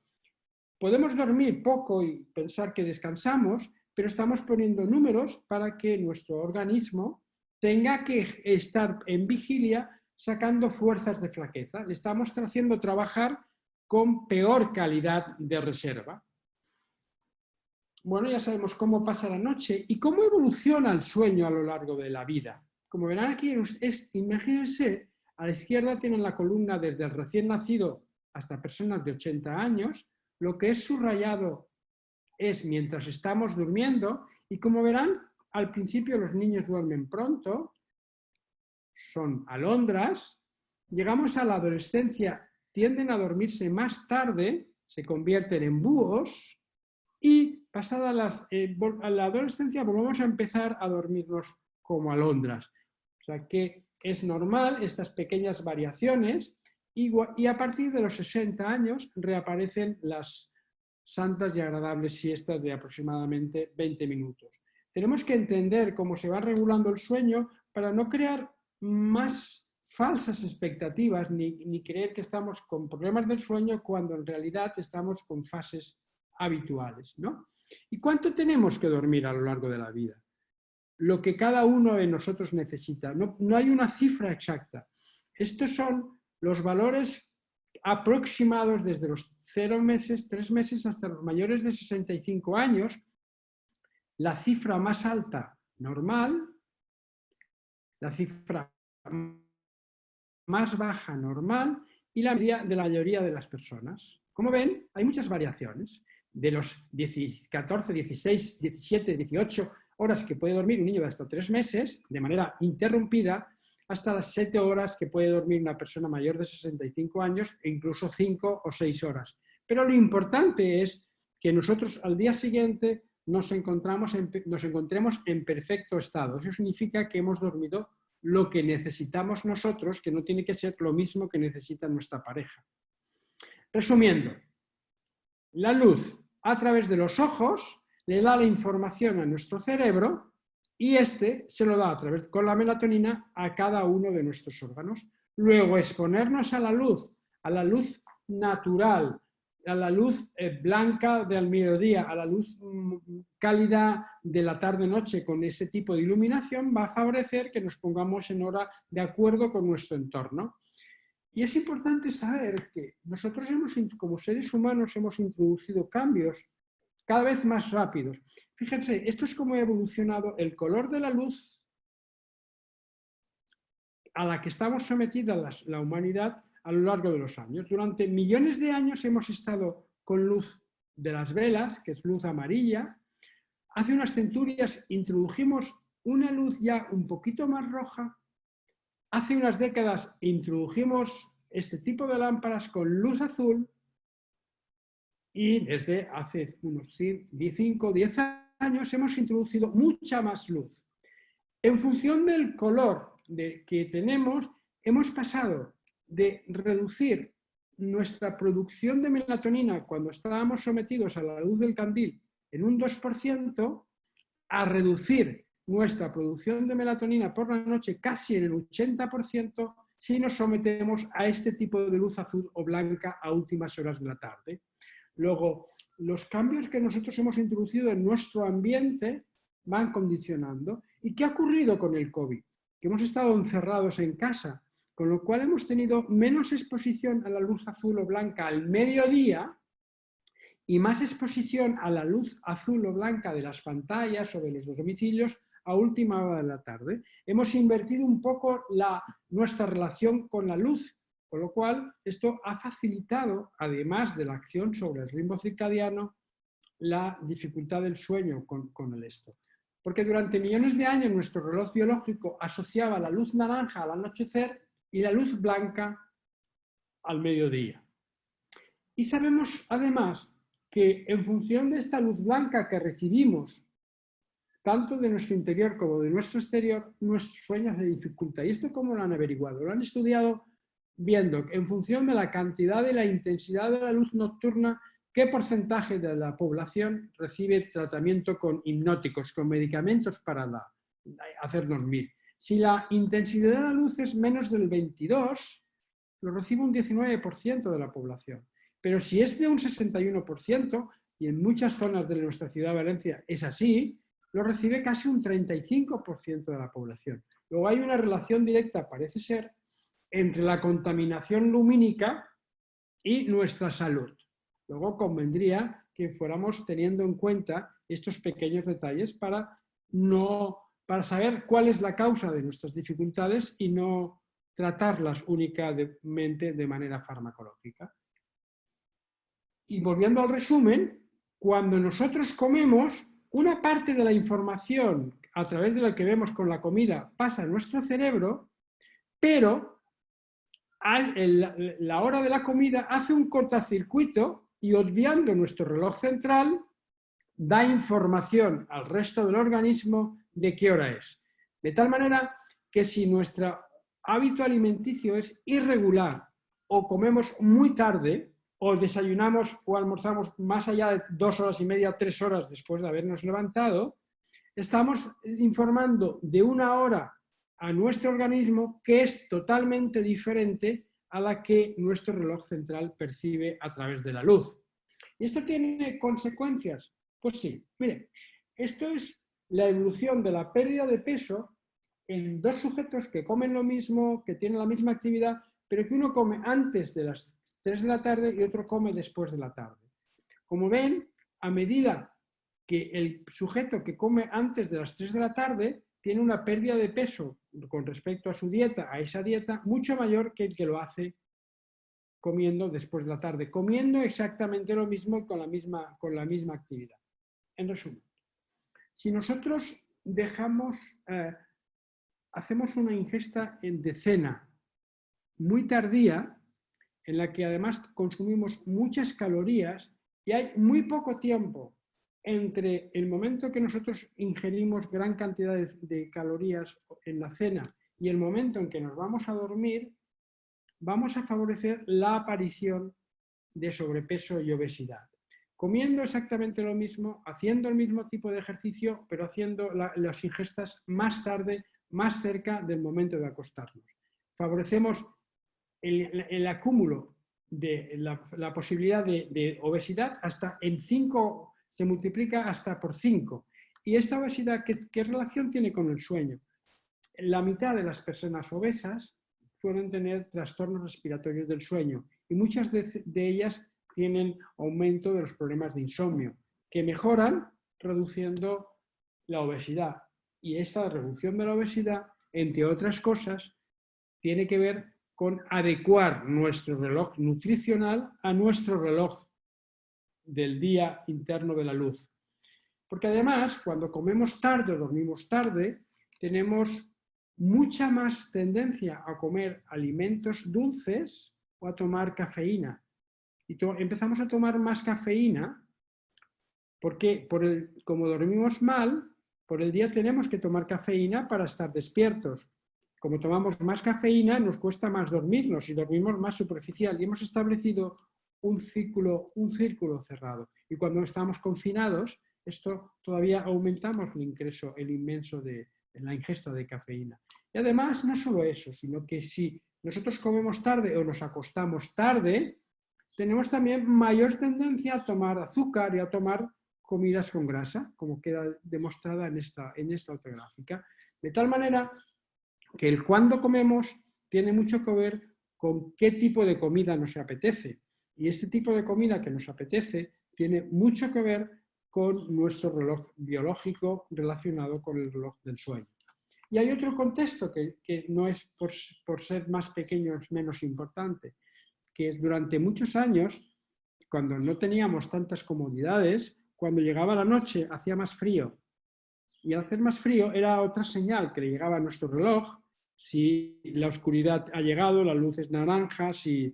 Podemos dormir poco y pensar que descansamos, pero estamos poniendo números para que nuestro organismo tenga que estar en vigilia sacando fuerzas de flaqueza. Le estamos haciendo trabajar con peor calidad de reserva. Bueno, ya sabemos cómo pasa la noche y cómo evoluciona el sueño a lo largo de la vida. Como verán aquí, imagínense, a la izquierda tienen la columna desde el recién nacido hasta personas de 80 años. Lo que es subrayado es mientras estamos durmiendo y como verán, al principio los niños duermen pronto, son alondras, llegamos a la adolescencia, tienden a dormirse más tarde, se convierten en búhos y pasada la adolescencia volvemos a empezar a dormirnos como alondras. O sea que es normal estas pequeñas variaciones y a partir de los 60 años reaparecen las santas y agradables siestas de aproximadamente 20 minutos. Tenemos que entender cómo se va regulando el sueño para no crear más falsas expectativas ni creer que estamos con problemas del sueño cuando en realidad estamos con fases habituales, ¿no? ¿Y cuánto tenemos que dormir a lo largo de la vida? Lo que cada uno de nosotros necesita. No hay una cifra exacta. Estos son los valores aproximados desde los 0 meses, 3 meses hasta los mayores de 65 años. La cifra más alta, normal. La cifra más baja, normal. Y la media de la mayoría de las personas. Como ven, hay muchas variaciones. De los 14, 16, 17, 18 horas que puede dormir un niño de hasta 3 meses, de manera interrumpida, hasta las 7 horas que puede dormir una persona mayor de 65 años, e incluso 5 o 6 horas. Pero lo importante es que nosotros al día siguiente nos encontremos en perfecto estado. Eso significa que hemos dormido lo que necesitamos nosotros, que no tiene que ser lo mismo que necesita nuestra pareja. Resumiendo, la luz a través de los ojos le da la información a nuestro cerebro y este se lo da a través con la melatonina a cada uno de nuestros órganos. Luego exponernos a la luz natural, a la luz blanca del mediodía, a la luz cálida de la tarde-noche con ese tipo de iluminación va a favorecer que nos pongamos en hora de acuerdo con nuestro entorno. Y es importante saber que nosotros como seres humanos hemos introducido cambios cada vez más rápidos. Fíjense, esto es cómo ha evolucionado el color de la luz a la que estamos sometidas la humanidad a lo largo de los años. Durante millones de años hemos estado con luz de las velas, que es luz amarilla. Hace unas centurias introdujimos una luz ya un poquito más roja. Hace unas décadas introdujimos este tipo de lámparas con luz azul y desde hace unos 5 o 10 años hemos introducido mucha más luz. En función del color que tenemos, hemos pasado de reducir nuestra producción de melatonina cuando estábamos sometidos a la luz del candil en un 2% a reducir nuestra producción de melatonina por la noche casi en el 80% si nos sometemos a este tipo de luz azul o blanca a últimas horas de la tarde. Luego, los cambios que nosotros hemos introducido en nuestro ambiente van condicionando. ¿Y qué ha ocurrido con el COVID? Que hemos estado encerrados en casa, con lo cual hemos tenido menos exposición a la luz azul o blanca al mediodía y más exposición a la luz azul o blanca de las pantallas o de los domicilios a última hora de la tarde. Hemos invertido un poco nuestra relación con la luz, con lo cual esto ha facilitado, además de la acción sobre el ritmo circadiano, la dificultad del sueño con el esto. Porque durante millones de años nuestro reloj biológico asociaba la luz naranja al anochecer y la luz blanca al mediodía. Y sabemos además que en función de esta luz blanca que recibimos, tanto de nuestro interior como de nuestro exterior, nuestro sueño se dificulta. ¿Y esto cómo lo han averiguado? Lo han estudiado viendo que en función de la cantidad y la intensidad de la luz nocturna ¿qué porcentaje de la población recibe tratamiento con hipnóticos, con medicamentos para hacer dormir? Si la intensidad de la luz es menos del 22, lo recibe un 19% de la población. Pero si es de un 61%, y en muchas zonas de nuestra ciudad de Valencia es así, lo recibe casi un 35% de la población. Luego hay una relación directa, parece ser, entre la contaminación lumínica y nuestra salud. Luego convendría que fuéramos teniendo en cuenta estos pequeños detalles para saber cuál es la causa de nuestras dificultades y no tratarlas únicamente de manera farmacológica. Y volviendo al resumen, cuando nosotros comemos, una parte de la información a través de lo que vemos con la comida pasa a nuestro cerebro, pero la hora de la comida hace un cortocircuito y, obviando nuestro reloj central, da información al resto del organismo de qué hora es. De tal manera que si nuestro hábito alimenticio es irregular o comemos muy tarde o desayunamos o almorzamos más allá de 2 horas y media, 3 horas después de habernos levantado, estamos informando de una hora a nuestro organismo que es totalmente diferente a la que nuestro reloj central percibe a través de la luz. ¿Y esto tiene consecuencias? Pues sí. Mire, esto es la evolución de la pérdida de peso en dos sujetos que comen lo mismo, que tienen la misma actividad, pero que uno come antes de las 3 de la tarde y otro come después de la tarde. Como ven, a medida que el sujeto que come antes de las 3 de la tarde tiene una pérdida de peso con respecto a su dieta, a esa dieta, mucho mayor que el que lo hace comiendo después de la tarde, comiendo exactamente lo mismo y con la misma actividad. En resumen, si nosotros hacemos una ingesta de cena muy tardía, en la que además consumimos muchas calorías y hay muy poco tiempo entre el momento que nosotros ingerimos gran cantidad de calorías en la cena y el momento en que nos vamos a dormir, vamos a favorecer la aparición de sobrepeso y obesidad. Comiendo exactamente lo mismo, haciendo el mismo tipo de ejercicio, pero haciendo las ingestas más tarde, más cerca del momento de acostarnos. Favorecemos el acúmulo de la posibilidad de obesidad hasta en 5, se multiplica hasta por 5. Y esta obesidad, ¿qué relación tiene con el sueño? La mitad de las personas obesas suelen tener trastornos respiratorios del sueño y muchas de ellas tienen aumento de los problemas de insomnio, que mejoran reduciendo la obesidad. Y esta reducción de la obesidad, entre otras cosas, tiene que ver con adecuar nuestro reloj nutricional a nuestro reloj del día interno de la luz. Porque además, cuando comemos tarde o dormimos tarde, tenemos mucha más tendencia a comer alimentos dulces o a tomar cafeína. Y empezamos a tomar más cafeína porque como dormimos mal, por el día tenemos que tomar cafeína para estar despiertos. Como tomamos más cafeína, nos cuesta más dormirnos y dormimos más superficial. Y hemos establecido un círculo cerrado. Y cuando estamos confinados, esto todavía aumentamos el inmenso de la ingesta de cafeína. Y además, no solo eso, sino que si nosotros comemos tarde o nos acostamos tarde, tenemos también mayor tendencia a tomar azúcar y a tomar comidas con grasa, como queda demostrada en esta otra gráfica. De tal manera que el cuándo comemos tiene mucho que ver con qué tipo de comida nos apetece. Y este tipo de comida que nos apetece tiene mucho que ver con nuestro reloj biológico relacionado con el reloj del sueño. Y hay otro contexto que no es por ser más pequeño, es menos importante, que es durante muchos años, cuando no teníamos tantas comodidades, cuando llegaba la noche hacía más frío. Y al hacer más frío era otra señal que le llegaba a nuestro reloj. Si la oscuridad ha llegado, la luz es naranja, si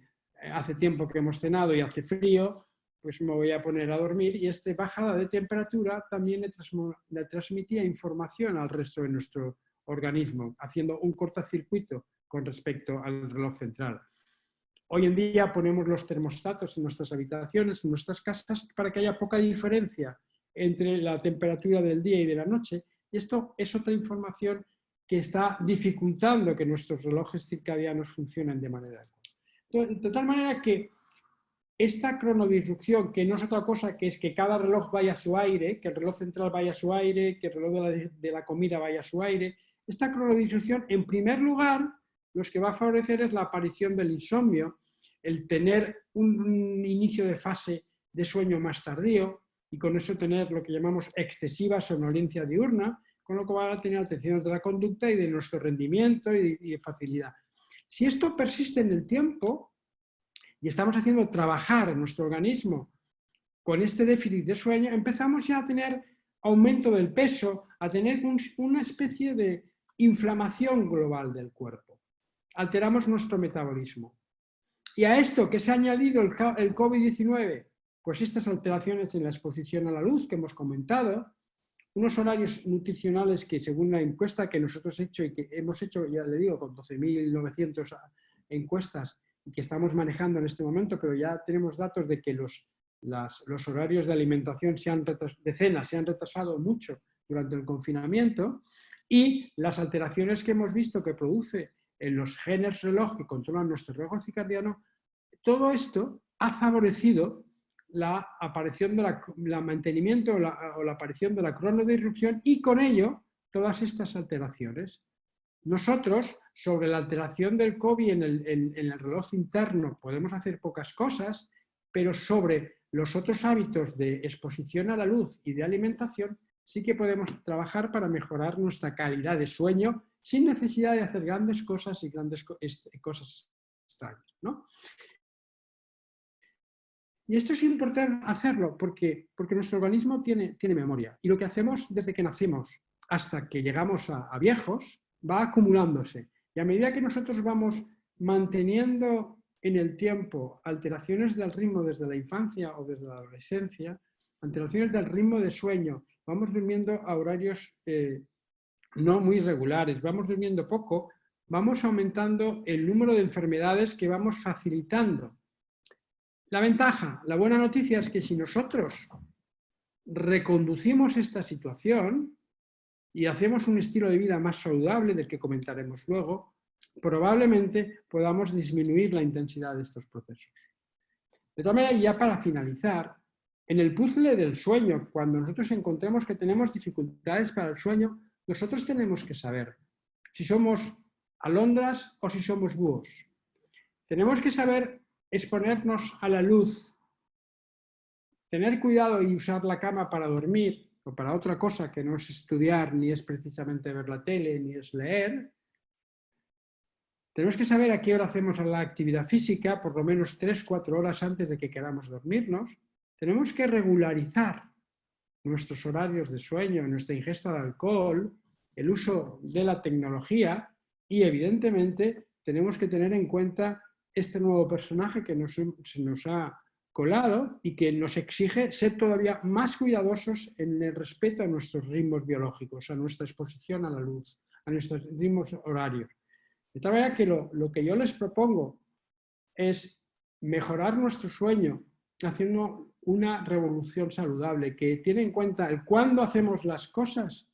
hace tiempo que hemos cenado y hace frío, pues me voy a poner a dormir. Y esta bajada de temperatura también le transmitía información al resto de nuestro organismo, haciendo un cortocircuito con respecto al reloj central. Hoy en día ponemos los termostatos en nuestras habitaciones, en nuestras casas, para que haya poca diferencia entre la temperatura del día y de la noche. Y esto es otra información que está dificultando que nuestros relojes circadianos funcionen de manera adecuada. De tal manera que esta cronodisrupción, que no es otra cosa que es que cada reloj vaya a su aire, que el reloj central vaya a su aire, que el reloj de la comida vaya a su aire, esta cronodisrupción, en primer lugar, lo que va a favorecer es la aparición del insomnio, el tener un inicio de fase de sueño más tardío y con eso tener lo que llamamos excesiva somnolencia diurna, con lo que van a tener alteraciones de la conducta y de nuestro rendimiento y de facilidad. Si esto persiste en el tiempo y estamos haciendo trabajar a nuestro organismo con este déficit de sueño, empezamos ya a tener aumento del peso, a tener una especie de inflamación global del cuerpo. Alteramos nuestro metabolismo. Y a esto que se ha añadido el COVID-19, pues estas alteraciones en la exposición a la luz que hemos comentado, unos horarios nutricionales que según la encuesta que nosotros hemos hecho, ya le digo, con 12.900 encuestas y que estamos manejando en este momento, pero ya tenemos datos de que los horarios de alimentación de cena se han retrasado mucho durante el confinamiento y las alteraciones que hemos visto que produce en los genes reloj que controlan nuestro reloj circadiano, todo esto ha favorecido la aparición de mantenimiento o la aparición de la cronodisrupción y con ello todas estas alteraciones. Nosotros, sobre la alteración del COVID en el reloj interno, podemos hacer pocas cosas, pero sobre los otros hábitos de exposición a la luz y de alimentación, sí que podemos trabajar para mejorar nuestra calidad de sueño sin necesidad de hacer grandes cosas y grandes cosas extrañas, ¿no? Y esto es importante hacerlo porque nuestro organismo tiene memoria. Y lo que hacemos desde que nacimos hasta que llegamos a viejos va acumulándose. Y a medida que nosotros vamos manteniendo en el tiempo alteraciones del ritmo desde la infancia o desde la adolescencia, alteraciones del ritmo de sueño, vamos durmiendo a horarios no muy regulares, vamos durmiendo poco, vamos aumentando el número de enfermedades que vamos facilitando. La ventaja, la buena noticia es que si nosotros reconducimos esta situación y hacemos un estilo de vida más saludable, del que comentaremos luego, probablemente podamos disminuir la intensidad de estos procesos. De todas maneras, ya para finalizar, en el puzzle del sueño, cuando nosotros encontremos que tenemos dificultades para el sueño, nosotros tenemos que saber si somos alondras o si somos búhos. Tenemos que saber exponernos a la luz, tener cuidado y usar la cama para dormir o para otra cosa que no es estudiar, ni es precisamente ver la tele, ni es leer. Tenemos que saber a qué hora hacemos la actividad física, por lo menos 3-4 horas antes de que queramos dormirnos. Tenemos que regularizar nuestros horarios de sueño, nuestra ingesta de alcohol, el uso de la tecnología y, evidentemente, tenemos que tener en cuenta este nuevo personaje que se nos ha colado y que nos exige ser todavía más cuidadosos en el respeto a nuestros ritmos biológicos, a nuestra exposición a la luz, a nuestros ritmos horarios. De tal manera que lo que yo les propongo es mejorar nuestro sueño haciendo una revolución saludable que tiene en cuenta el cuándo hacemos las cosas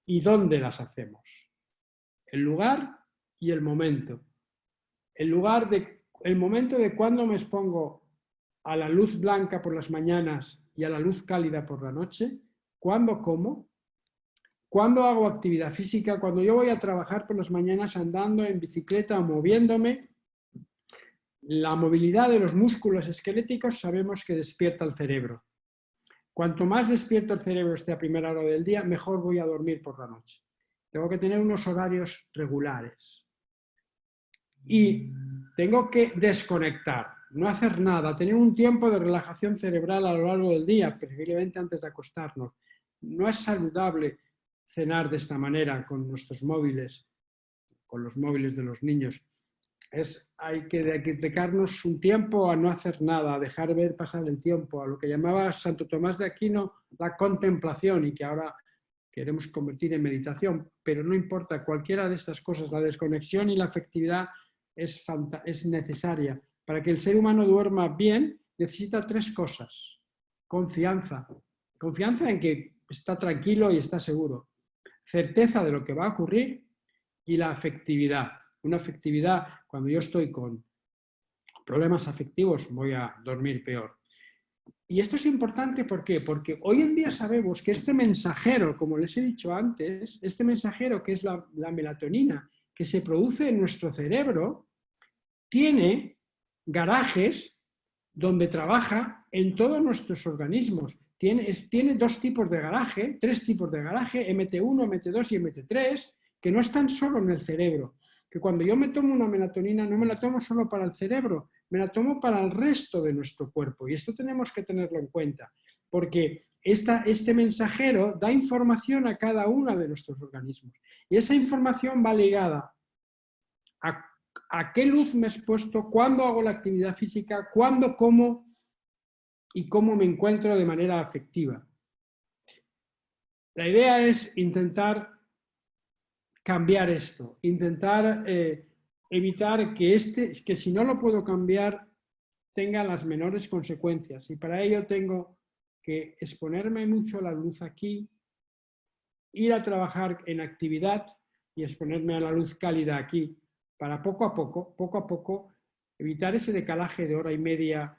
y dónde las hacemos. El lugar y el momento. El momento de cuándo me expongo a la luz blanca por las mañanas y a la luz cálida por la noche, cuándo como, cuándo hago actividad física, cuando yo voy a trabajar por las mañanas andando en bicicleta o moviéndome. La movilidad de los músculos esqueléticos sabemos que despierta el cerebro. Cuanto más despierto el cerebro esté a primera hora del día, mejor voy a dormir por la noche. Tengo que tener unos horarios regulares. Y tengo que desconectar, no hacer nada, tener un tiempo de relajación cerebral a lo largo del día, preferiblemente antes de acostarnos. No es saludable cenar de esta manera con nuestros móviles, con los móviles de los niños. Hay que dedicarnos un tiempo a no hacer nada, a dejar ver pasar el tiempo, a lo que llamaba Santo Tomás de Aquino la contemplación y que ahora queremos convertir en meditación, pero no importa, cualquiera de estas cosas, la desconexión y la afectividad es necesaria Para que el ser humano duerma bien, necesita 3 cosas. Confianza. Confianza en que está tranquilo y está seguro. Certeza de lo que va a ocurrir y la afectividad. Una afectividad, cuando yo estoy con problemas afectivos, voy a dormir peor. Y esto es importante, ¿por qué? Porque hoy en día sabemos que este mensajero, como les he dicho antes, este mensajero que es la melatonina, que se produce en nuestro cerebro, tiene garajes donde trabaja en todos nuestros organismos. Tiene 2 tipos de garaje, 3 tipos de garaje, MT1, MT2 y MT3, que no están solo en el cerebro. Que cuando yo me tomo una melatonina no me la tomo solo para el cerebro, me la tomo para el resto de nuestro cuerpo. Y esto tenemos que tenerlo en cuenta, porque este mensajero da información a cada uno de nuestros organismos. Y esa información va ligada a qué luz me he expuesto, cuándo hago la actividad física, cuándo como y cómo me encuentro de manera afectiva. La idea es intentar cambiar esto, intentar evitar que si no lo puedo cambiar tenga las menores consecuencias, y para ello tengo que exponerme mucho a la luz aquí, ir a trabajar en actividad y exponerme a la luz cálida aquí, para poco a poco, evitar ese decalaje de hora y media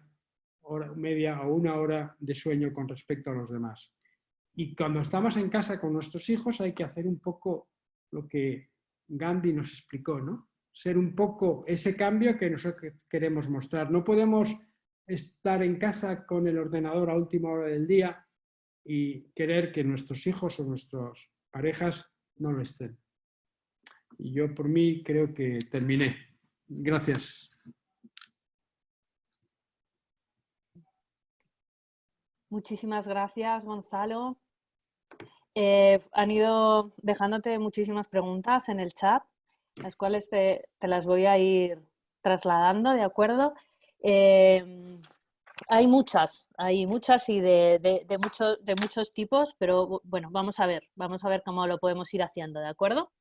o 1 hora de sueño con respecto a los demás. Y cuando estamos en casa con nuestros hijos hay que hacer un poco lo que Gandhi nos explicó, ¿no? Ser un poco ese cambio que nosotros queremos mostrar. No podemos estar en casa con el ordenador a última hora del día y querer que nuestros hijos o nuestras parejas no lo estén. Y yo por mí creo que terminé. Gracias. Muchísimas gracias, Gonzalo. Han ido dejándote muchísimas preguntas en el chat, las cuales te las voy a ir trasladando, ¿de acuerdo? Hay muchas y de muchos tipos, pero bueno, vamos a ver cómo lo podemos ir haciendo, ¿de acuerdo?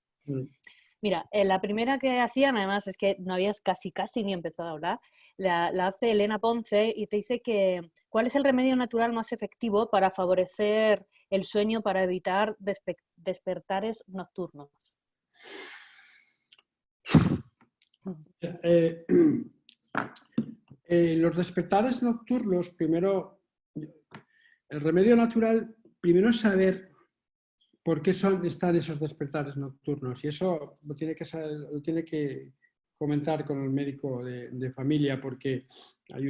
Mira, la primera que hacían, además es que no habías casi ni empezado a hablar, la hace Elena Ponce y te dice que ¿cuál es el remedio natural más efectivo para favorecer el sueño, para evitar despertares nocturnos? Los despertares nocturnos, primero, el remedio natural, primero es saber por qué están esos despertares nocturnos, y eso lo tiene que comentar con el médico de familia, porque hay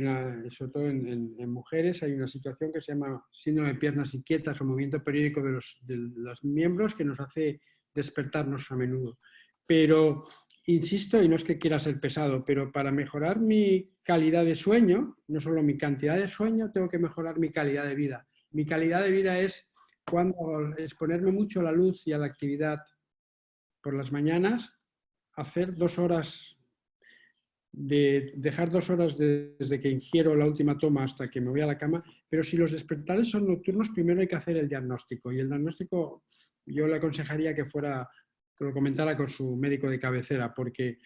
sobre todo en mujeres, hay una situación que se llama síndrome de piernas inquietas o movimiento periódico de los miembros que nos hace despertarnos a menudo. Pero, insisto, y no es que quiera ser pesado, pero para mejorar mi calidad de sueño, no solo mi cantidad de sueño, tengo que mejorar mi calidad de vida. Mi calidad de vida es cuando exponerme mucho a la luz y a la actividad por las mañanas, hacer 2 horas, dejar 2 horas desde que ingiero la última toma hasta que me voy a la cama, pero si los despertares son nocturnos, primero hay que hacer el diagnóstico, y el diagnóstico yo le aconsejaría que lo comentara con su médico de cabecera, porque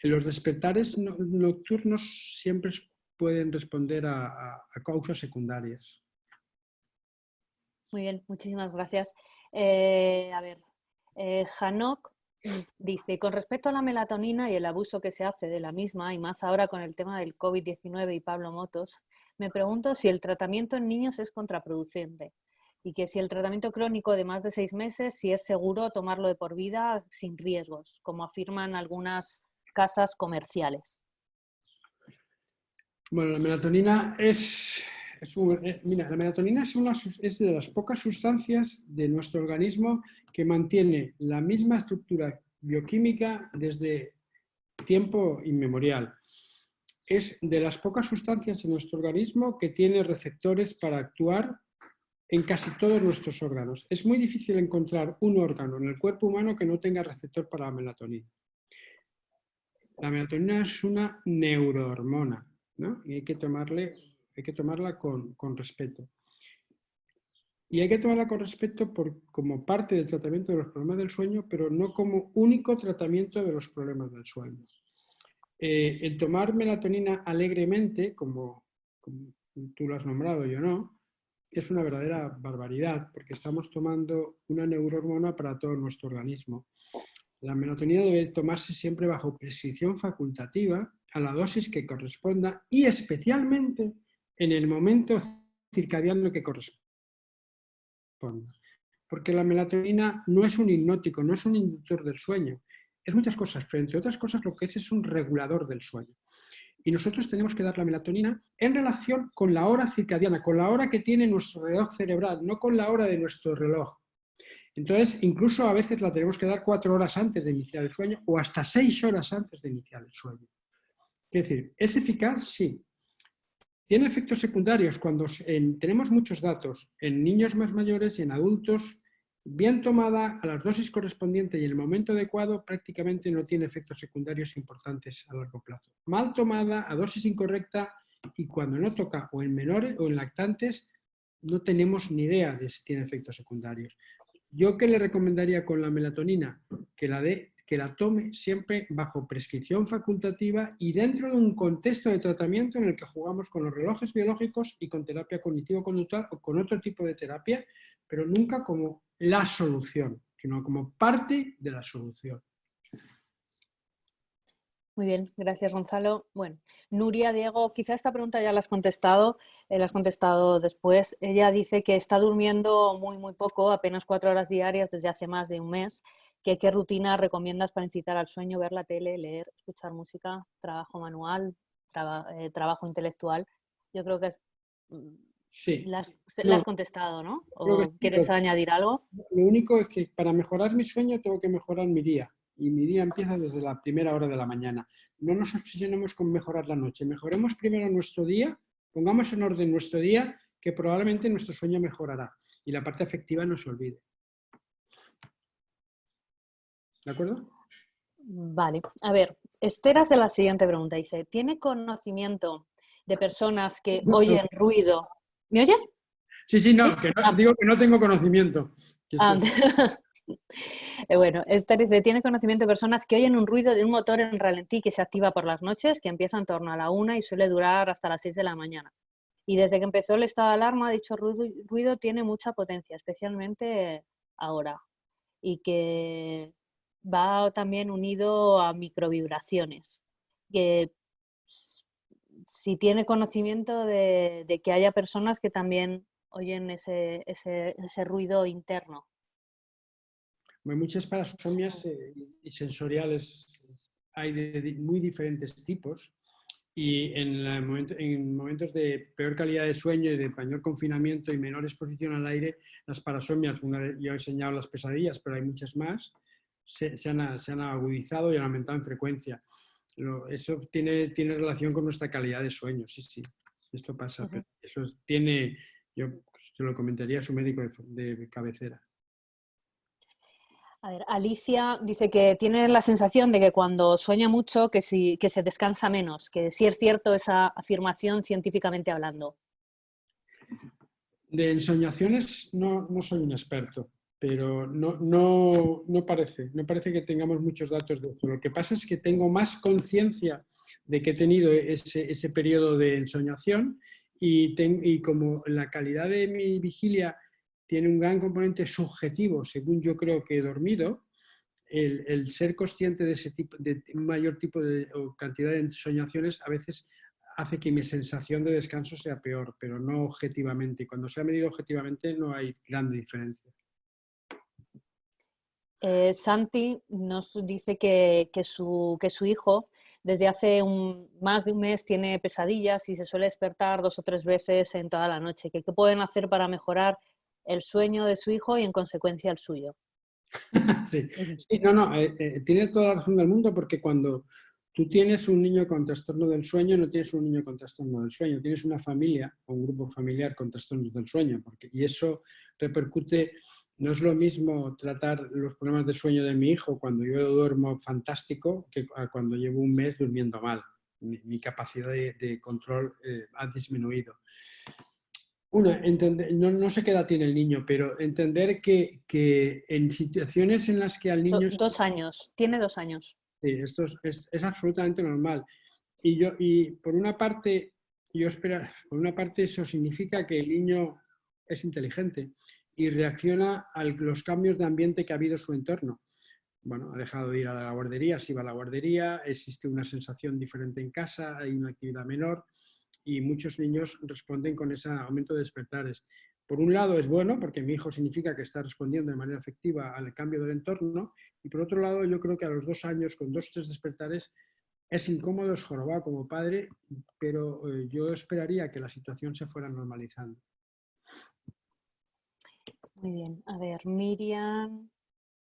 los despertares nocturnos siempre pueden responder a causas secundarias. Muy bien, muchísimas gracias. Hanok dice, con respecto a la melatonina y el abuso que se hace de la misma, y más ahora con el tema del COVID-19 y Pablo Motos, me pregunto si el tratamiento en niños es contraproducente y que si el tratamiento crónico de más de 6 meses, si es seguro tomarlo de por vida sin riesgos, como afirman algunas casas comerciales. Bueno, la melatonina la melatonina es de las pocas sustancias de nuestro organismo que mantiene la misma estructura bioquímica desde tiempo inmemorial. Es de las pocas sustancias en nuestro organismo que tiene receptores para actuar en casi todos nuestros órganos. Es muy difícil encontrar un órgano en el cuerpo humano que no tenga receptor para la melatonina. La melatonina es una neurohormona, ¿no? Y hay que tomarla con respeto. Y hay que tomarla con respeto como parte del tratamiento de los problemas del sueño, pero no como único tratamiento de los problemas del sueño. El tomar melatonina alegremente, como tú lo has nombrado, yo no, es una verdadera barbaridad, porque estamos tomando una neurohormona para todo nuestro organismo. La melatonina debe tomarse siempre bajo prescripción facultativa, a la dosis que corresponda y especialmente en el momento circadiano que corresponda. Porque la melatonina no es un hipnótico, no es un inductor del sueño. Es muchas cosas, pero entre otras cosas lo que es un regulador del sueño. Y nosotros tenemos que dar la melatonina en relación con la hora circadiana, con la hora que tiene nuestro reloj cerebral, no con la hora de nuestro reloj. Entonces, incluso a veces la tenemos que dar 4 horas antes de iniciar el sueño o hasta 6 horas antes de iniciar el sueño. Es decir, ¿es eficaz? Sí. ¿Tiene efectos secundarios? Cuando tenemos muchos datos en niños más mayores y en adultos, bien tomada a las dosis correspondientes y en el momento adecuado, prácticamente no tiene efectos secundarios importantes a largo plazo. Mal tomada, a dosis incorrecta y cuando no toca o en menores o en lactantes, no tenemos ni idea de si tiene efectos secundarios. ¿Yo qué le recomendaría con la melatonina? Que la tome siempre bajo prescripción facultativa y dentro de un contexto de tratamiento en el que jugamos con los relojes biológicos y con terapia cognitivo-conductual o con otro tipo de terapia, pero nunca como la solución, sino como parte de la solución. Muy bien, gracias Gonzalo. Bueno, Nuria, Diego, quizá esta pregunta ya la has contestado después. Ella dice que está durmiendo muy poco, apenas 4 horas diarias desde hace más de un mes. ¿Qué rutina recomiendas para incitar al sueño? Ver la tele, leer, escuchar música, trabajo manual, trabajo intelectual. Yo creo que Sí. la No, has contestado, ¿no? creo que ¿O quieres añadir algo? lo único es que para mejorar mi sueño tengo que mejorar mi día. Y mi día empieza desde la primera hora de la mañana. No nos obsesionemos con mejorar la noche. Mejoremos primero nuestro día, pongamos en orden nuestro día, que probablemente nuestro sueño mejorará. Y la parte afectiva no se olvide. ¿De acuerdo? Vale. A ver, Esther hace la siguiente pregunta. Dice, ¿tiene conocimiento de personas que oyen ruido? ¿Me oyes? Sí, ¿Sí? no, digo que no tengo conocimiento. Ah, bueno, Esther dice, ¿tiene conocimiento de personas que oyen un ruido de un motor en ralentí que se activa por las noches, que empieza en torno a la 1 y suele durar hasta las 6 de la mañana? Y desde que empezó el estado de alarma, dicho ruido tiene mucha potencia, especialmente ahora. Y que va también unido a microvibraciones. Que si tiene conocimiento de que haya personas que también oyen ese ruido interno. Hay muchas parasomnias y sensoriales, hay de muy diferentes tipos. Y en momentos de peor calidad de sueño y de mayor confinamiento y menor exposición al aire, las parasomnias, yo he enseñado las pesadillas, pero hay muchas más, se han agudizado y han aumentado en frecuencia. Eso tiene relación con nuestra calidad de sueño, sí, esto pasa. Pero eso yo se lo comentaría a su médico de cabecera. A ver, Alicia dice que tiene la sensación de que cuando sueña mucho, que se descansa menos, que sí es cierto esa afirmación científicamente hablando. De ensoñaciones no soy un experto, pero no parece que tengamos muchos datos de eso. Lo que pasa es que tengo más conciencia de que he tenido ese periodo de ensoñación y como la calidad de mi vigilia tiene un gran componente subjetivo, según yo creo que he dormido, el ser consciente de ese tipo, de mayor tipo o cantidad de ensoñaciones a veces hace que mi sensación de descanso sea peor, pero no objetivamente. Y cuando se ha medido objetivamente no hay gran diferencia. Santi nos dice que su hijo desde hace más de un mes tiene pesadillas y se suele despertar 2 o 3 veces en toda la noche. ¿Qué pueden hacer para mejorar el sueño de su hijo y en consecuencia el suyo? Sí, tiene toda la razón del mundo, porque cuando tú tienes un niño con trastorno del sueño, no tienes un niño con trastorno del sueño, tienes una familia o un grupo familiar con trastornos del sueño, y eso repercute. No es lo mismo tratar los problemas de sueño de mi hijo cuando yo duermo fantástico que cuando llevo un mes durmiendo mal. Mi capacidad de control ha disminuido. No sé qué edad tiene el niño, pero entender que en situaciones en las que al niño... 2 años, tiene 2 años. Sí, esto es absolutamente normal. Y por una parte, por una parte eso significa que el niño es inteligente y reacciona a los cambios de ambiente que ha habido en su entorno. Bueno, ha dejado de ir a la guardería, si va a la guardería, existe una sensación diferente en casa, hay una actividad menor y muchos niños responden con ese aumento de despertares. Por un lado es bueno porque mi hijo significa que está respondiendo de manera efectiva al cambio del entorno y por otro lado yo creo que a los 2 años con 2 o 3 despertares es incómodo, es jorobado como padre, pero yo esperaría que la situación se fuera normalizando. Muy bien. A ver, Miriam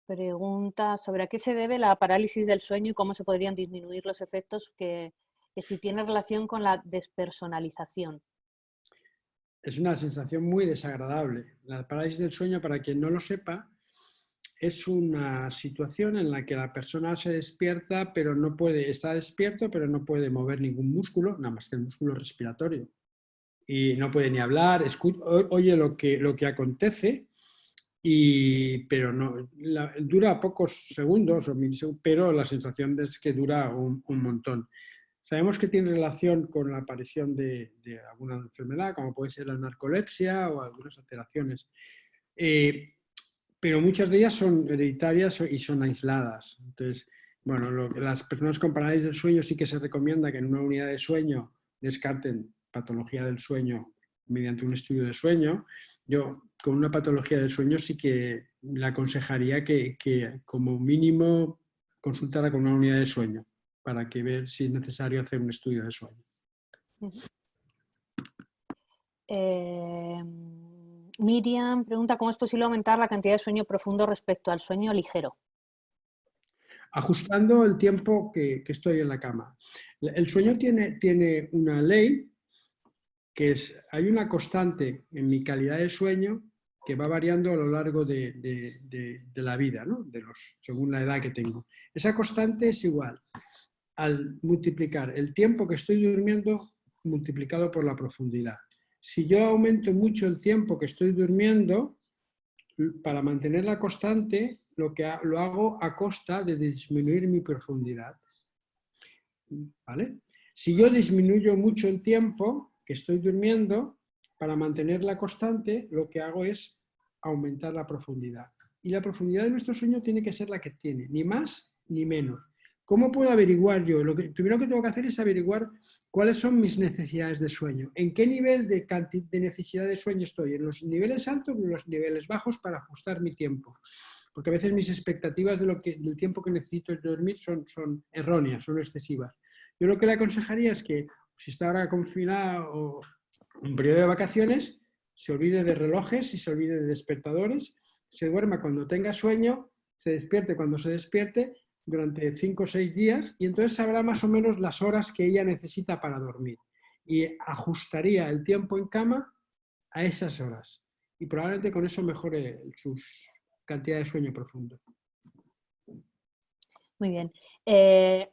pregunta sobre a qué se debe la parálisis del sueño y cómo se podrían disminuir los efectos que si tiene relación con la despersonalización. Es una sensación muy desagradable. La parálisis del sueño, para quien no lo sepa, es una situación en la que la persona se despierta, pero no puede, está despierto, pero no puede mover ningún músculo, nada más que el músculo respiratorio. Y no puede ni hablar, oye lo que acontece, pero no, dura pocos segundos o milisegundos, pero la sensación es que dura un montón. Sabemos que tiene relación con la aparición de alguna enfermedad, como puede ser la narcolepsia o algunas alteraciones. Pero muchas de ellas son hereditarias y son aisladas. Entonces, bueno, las personas con parálisis del sueño sí que se recomienda que en una unidad de sueño descarten patología del sueño mediante un estudio de sueño. Yo, con una patología del sueño, sí que le aconsejaría que como mínimo consultara con una unidad de sueño para que ver si es necesario hacer un estudio de sueño. Miriam pregunta cómo es posible aumentar la cantidad de sueño profundo respecto al sueño ligero. Ajustando el tiempo que estoy en la cama. El sueño tiene una ley que hay una constante en mi calidad de sueño que va variando a lo largo de la vida, ¿no? Según la edad que tengo. Esa constante es igual al multiplicar el tiempo que estoy durmiendo multiplicado por la profundidad. Si yo aumento mucho el tiempo que estoy durmiendo, para mantener la constante, lo hago a costa de disminuir mi profundidad. ¿Vale? Si yo disminuyo mucho el tiempo que estoy durmiendo, para mantener la constante, lo que hago es aumentar la profundidad. Y la profundidad de nuestro sueño tiene que ser la que tiene, ni más ni menos. ¿Cómo puedo averiguar yo? Lo primero que tengo que hacer es averiguar cuáles son mis necesidades de sueño. ¿En qué nivel de necesidad de sueño estoy? ¿En los niveles altos o en los niveles bajos para ajustar mi tiempo? Porque a veces mis expectativas del tiempo que necesito dormir son erróneas, son excesivas. Yo lo que le aconsejaría es que, si está ahora confinado o en periodo de vacaciones, se olvide de relojes y se olvide de despertadores, se duerma cuando tenga sueño, se despierte cuando se despierte durante 5 o 6 días y entonces sabrá más o menos las horas que ella necesita para dormir y ajustaría el tiempo en cama a esas horas y probablemente con eso mejore su cantidad de sueño profundo. Muy bien.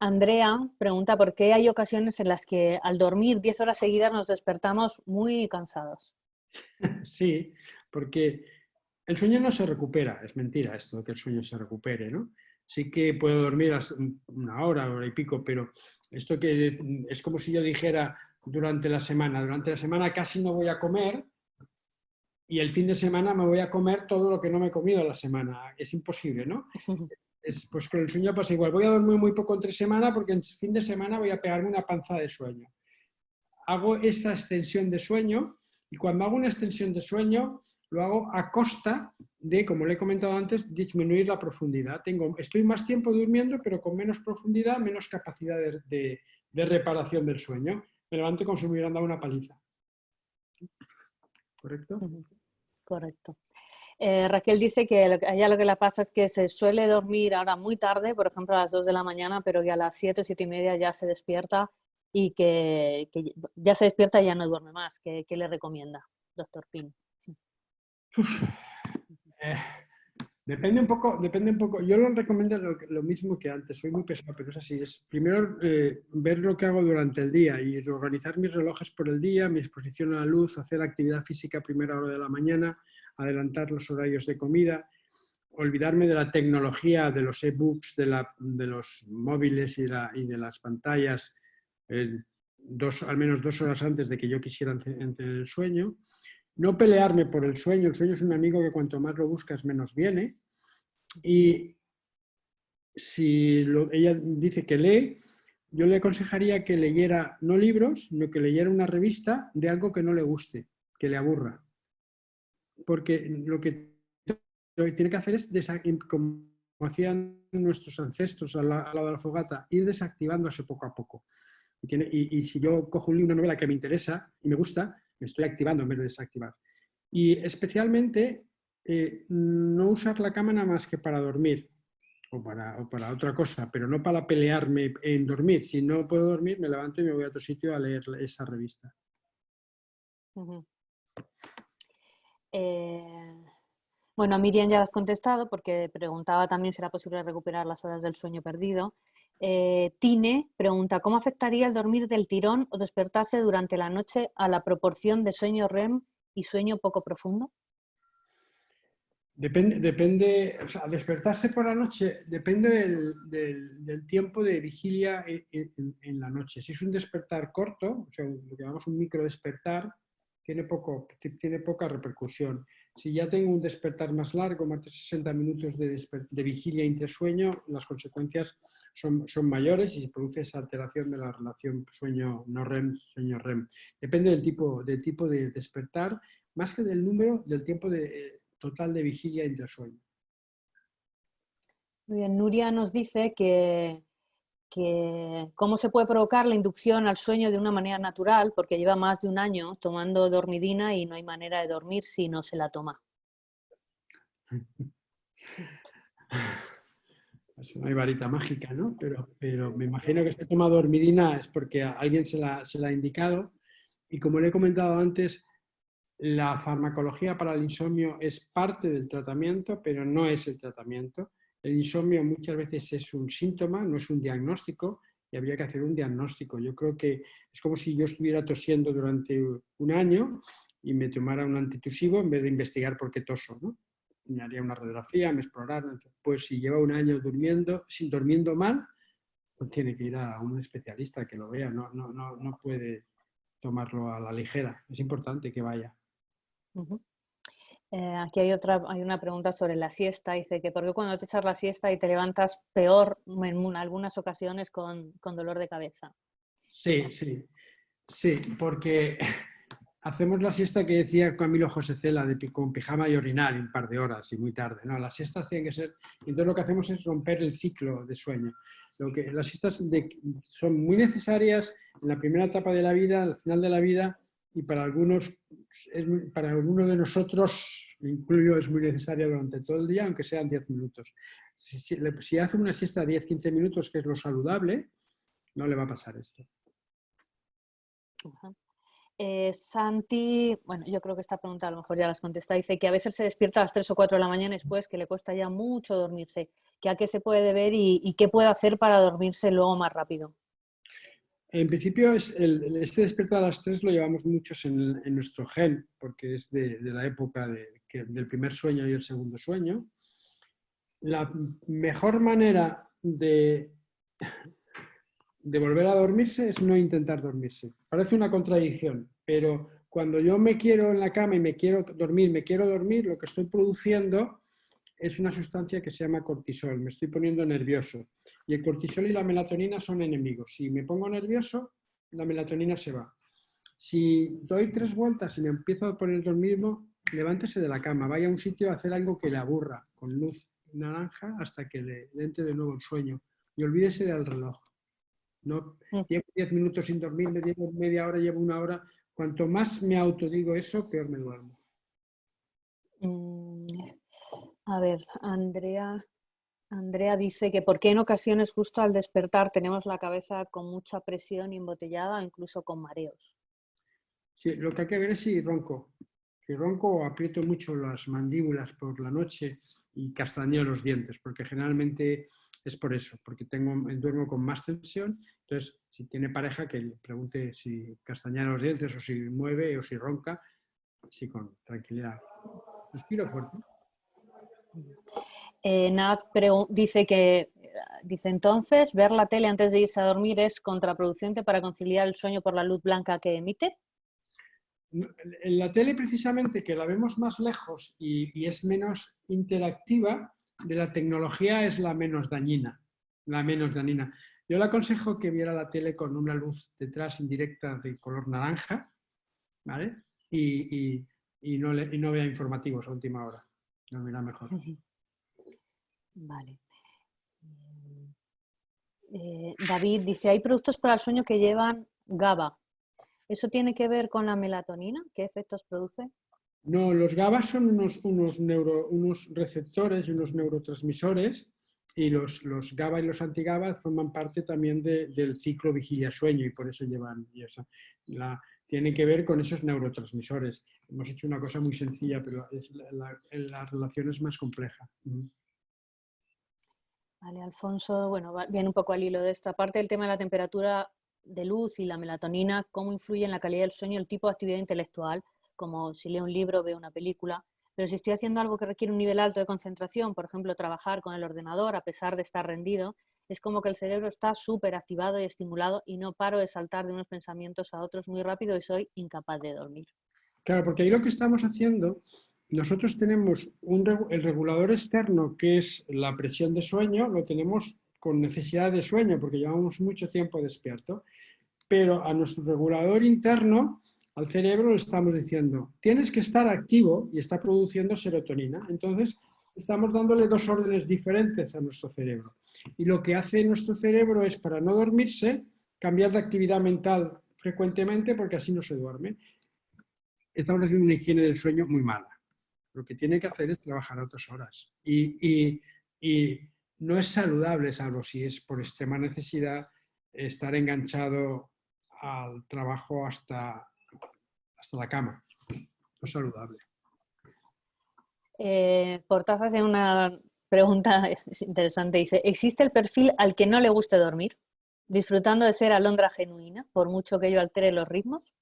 Andrea pregunta por qué hay ocasiones en las que al dormir 10 horas seguidas nos despertamos muy cansados. Sí, porque el sueño no se recupera, es mentira esto de que el sueño se recupere, ¿no? Sí que puedo dormir hasta una hora y pico, pero esto que es como si yo dijera durante la semana casi no voy a comer y el fin de semana me voy a comer todo lo que no me he comido la semana. Es imposible, ¿no? Pues con el sueño pasa igual. Voy a dormir muy poco entre semana porque el fin de semana voy a pegarme una panza de sueño. Hago esa extensión de sueño y cuando hago una extensión de sueño lo hago a costa de, como le he comentado antes, disminuir la profundidad. Estoy más tiempo durmiendo, pero con menos profundidad, menos capacidad de reparación del sueño. Me levanto como si me hubieran dado una paliza. ¿Correcto? Correcto. Raquel dice que a ella lo que le pasa es que se suele dormir ahora muy tarde, por ejemplo a las 2 de la mañana, pero que a las 7 o 7 y media ya se despierta y que ya se despierta y ya no duerme más. ¿Qué le recomienda, doctor Pin? Depende un poco. Yo lo recomiendo lo mismo que antes, soy muy pesado, pero es así. Es primero ver lo que hago durante el día y organizar mis relojes por el día, mi exposición a la luz, hacer actividad física a primera hora de la mañana, adelantar los horarios de comida. olvidarme de la tecnología, de los e-books, de los móviles y de las pantallas, al menos 2 horas antes de que yo quisiera entrar en el sueño. No pelearme por el sueño es un amigo que cuanto más lo buscas menos viene. Y si ella dice que lee, yo le aconsejaría que leyera no libros, sino que leyera una revista de algo que no le guste, que le aburra. Porque lo que tiene que hacer es, como hacían nuestros ancestros al lado de la fogata, ir desactivándose poco a poco. Y si yo cojo una novela que me interesa y me gusta, me estoy activando en vez de desactivar. Y especialmente no usar la cama nada más que para dormir o para otra cosa, pero no para pelearme en dormir. Si no puedo dormir, me levanto y me voy a otro sitio a leer esa revista. Bueno, a Miriam ya has contestado porque preguntaba también si era posible recuperar las horas del sueño perdido. Tine pregunta, ¿cómo afectaría el dormir del tirón o despertarse durante la noche a la proporción de sueño REM y sueño poco profundo? Depende, o sea, despertarse por la noche depende del tiempo de vigilia en la noche. Si es un despertar corto, o sea, lo que llamamos un micro despertar, tiene poca repercusión. Si ya tengo un despertar más largo, más de 60 minutos de vigilia intersueño, las consecuencias son mayores y se produce esa alteración de la relación sueño no REM, sueño REM. Depende del tipo de despertar, más que del número, del tiempo total de vigilia y de sueño. Muy bien, Nuria nos dice que cómo se puede provocar la inducción al sueño de una manera natural, porque lleva más de un año tomando dormidina y no hay manera de dormir si no se la toma. Pues no hay varita mágica, ¿no? Pero me imagino que si toma dormidina es porque alguien se la ha indicado. Y como le he comentado antes, la farmacología para el insomnio es parte del tratamiento, pero no es el tratamiento. El insomnio muchas veces es un síntoma, no es un diagnóstico, y habría que hacer un diagnóstico. Yo creo que es como si yo estuviera tosiendo durante un año y me tomara un antitusivo en vez de investigar por qué toso, ¿no? Me haría una radiografía, me exploraran. Pues si lleva un año durmiendo mal, pues tiene que ir a un especialista que lo vea, no puede tomarlo a la ligera. Es importante que vaya. Aquí hay una pregunta sobre la siesta. Dice que ¿por qué cuando te echas la siesta y te levantas peor en algunas ocasiones con dolor de cabeza? Sí, porque hacemos la siesta que decía Camilo José Cela, con pijama y orinal un par de horas y muy tarde. No, las siestas tienen que ser... Entonces lo que hacemos es romper el ciclo de sueño. Las siestas son muy necesarias en la primera etapa de la vida, al final de la vida, y para algunos de nosotros, incluyo, es muy necesaria durante todo el día, aunque sean 10 minutos. Si hace una siesta de 10-15 minutos, que es lo saludable, no le va a pasar esto. Santi, bueno, yo creo que esta pregunta a lo mejor ya las contesta, dice que a veces se despierta a las 3 o 4 de la mañana y después que le cuesta ya mucho dormirse, que a qué se puede deber y qué puede hacer para dormirse luego más rápido. En principio, este despertar a las 3 lo llevamos muchos en nuestro gen, porque es de la época del primer sueño y el segundo sueño. La mejor manera de volver a dormirse es no intentar dormirse. Parece una contradicción, pero cuando yo me quiero en la cama y me quiero dormir, lo que estoy produciendo es una sustancia que se llama cortisol. Me estoy poniendo nervioso. Y el cortisol y la melatonina son enemigos. Si me pongo nervioso, la melatonina se va. Si doy 3 vueltas y me empiezo a poner dormido, levántese de la cama, vaya a un sitio a hacer algo que le aburra, con luz naranja, hasta que le entre de nuevo el sueño. Y olvídese del reloj. No, llevo 10 minutos sin dormir, me llevo media hora, llevo una hora. Cuanto más me autodigo eso, peor me duermo. A ver, Andrea dice que por qué en ocasiones justo al despertar tenemos la cabeza con mucha presión y embotellada o incluso con mareos. Sí, lo que hay que ver es si ronco. Si ronco o aprieto mucho las mandíbulas por la noche y castañeo los dientes, porque generalmente es por eso, porque duermo con más tensión. Entonces, si tiene pareja, que le pregunte si castañea los dientes o si mueve o si ronca, sí, con tranquilidad. Respiro fuerte. Nat dice entonces, ver la tele antes de irse a dormir es contraproducente para conciliar el sueño por la luz blanca que emite. En la tele, precisamente, que la vemos más lejos y es menos interactiva, de la tecnología es la menos dañina. Yo le aconsejo que viera la tele con una luz detrás indirecta de color naranja, ¿vale? Y no vea informativos a última hora. No mira mejor. Vale. David dice, hay productos para el sueño que llevan GABA. ¿Eso tiene que ver con la melatonina? ¿Qué efectos produce? No, los GABA son unos receptores y unos neurotransmisores, y los GABA y los anti-GABA forman parte también del ciclo vigilia-sueño, y por eso llevan... tiene que ver con esos neurotransmisores. Hemos hecho una cosa muy sencilla, pero la relación es más compleja. Vale, Alfonso, bueno, viene un poco al hilo de esta parte, el tema de la temperatura de luz y la melatonina, cómo influye en la calidad del sueño el tipo de actividad intelectual, como si leo un libro, veo una película. Pero si estoy haciendo algo que requiere un nivel alto de concentración, por ejemplo, trabajar con el ordenador a pesar de estar rendido, es como que el cerebro está súper activado y estimulado y no paro de saltar de unos pensamientos a otros muy rápido y soy incapaz de dormir. Claro, porque ahí lo que estamos haciendo, nosotros tenemos el regulador externo, que es la presión de sueño, lo tenemos con necesidad de sueño, porque llevamos mucho tiempo despierto, pero a nuestro regulador interno, al cerebro, le estamos diciendo, tienes que estar activo, y está produciendo serotonina. Entonces, estamos dándole dos órdenes diferentes a nuestro cerebro. Y lo que hace nuestro cerebro es, para no dormirse, cambiar de actividad mental frecuentemente, porque así no se duerme. Estamos haciendo una higiene del sueño muy mala. Lo que tiene que hacer es trabajar otras horas. Y no es saludable, salvo si es por extrema necesidad, estar enganchado al trabajo hasta la cama. No es saludable. Portaz hace una pregunta interesante. Dice, ¿existe el perfil al que no le guste dormir, disfrutando de ser alondra genuina, por mucho que ello altere los ritmos?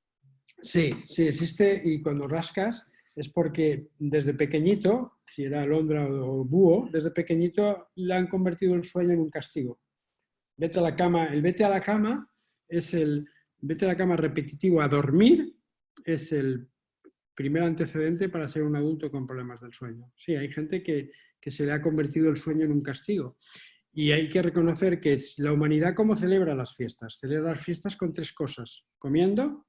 Sí, sí existe, y cuando rascas es porque desde pequeñito, si era alondra o búho, desde pequeñito le han convertido el sueño en un castigo. Vete a la cama, el vete a la cama es el vete a la cama repetitivo a dormir, es el primer antecedente para ser un adulto con problemas del sueño. Sí, hay gente que se le ha convertido el sueño en un castigo. Y hay que reconocer que la humanidad, ¿cómo celebra las fiestas? Celebra las fiestas con tres cosas: comiendo,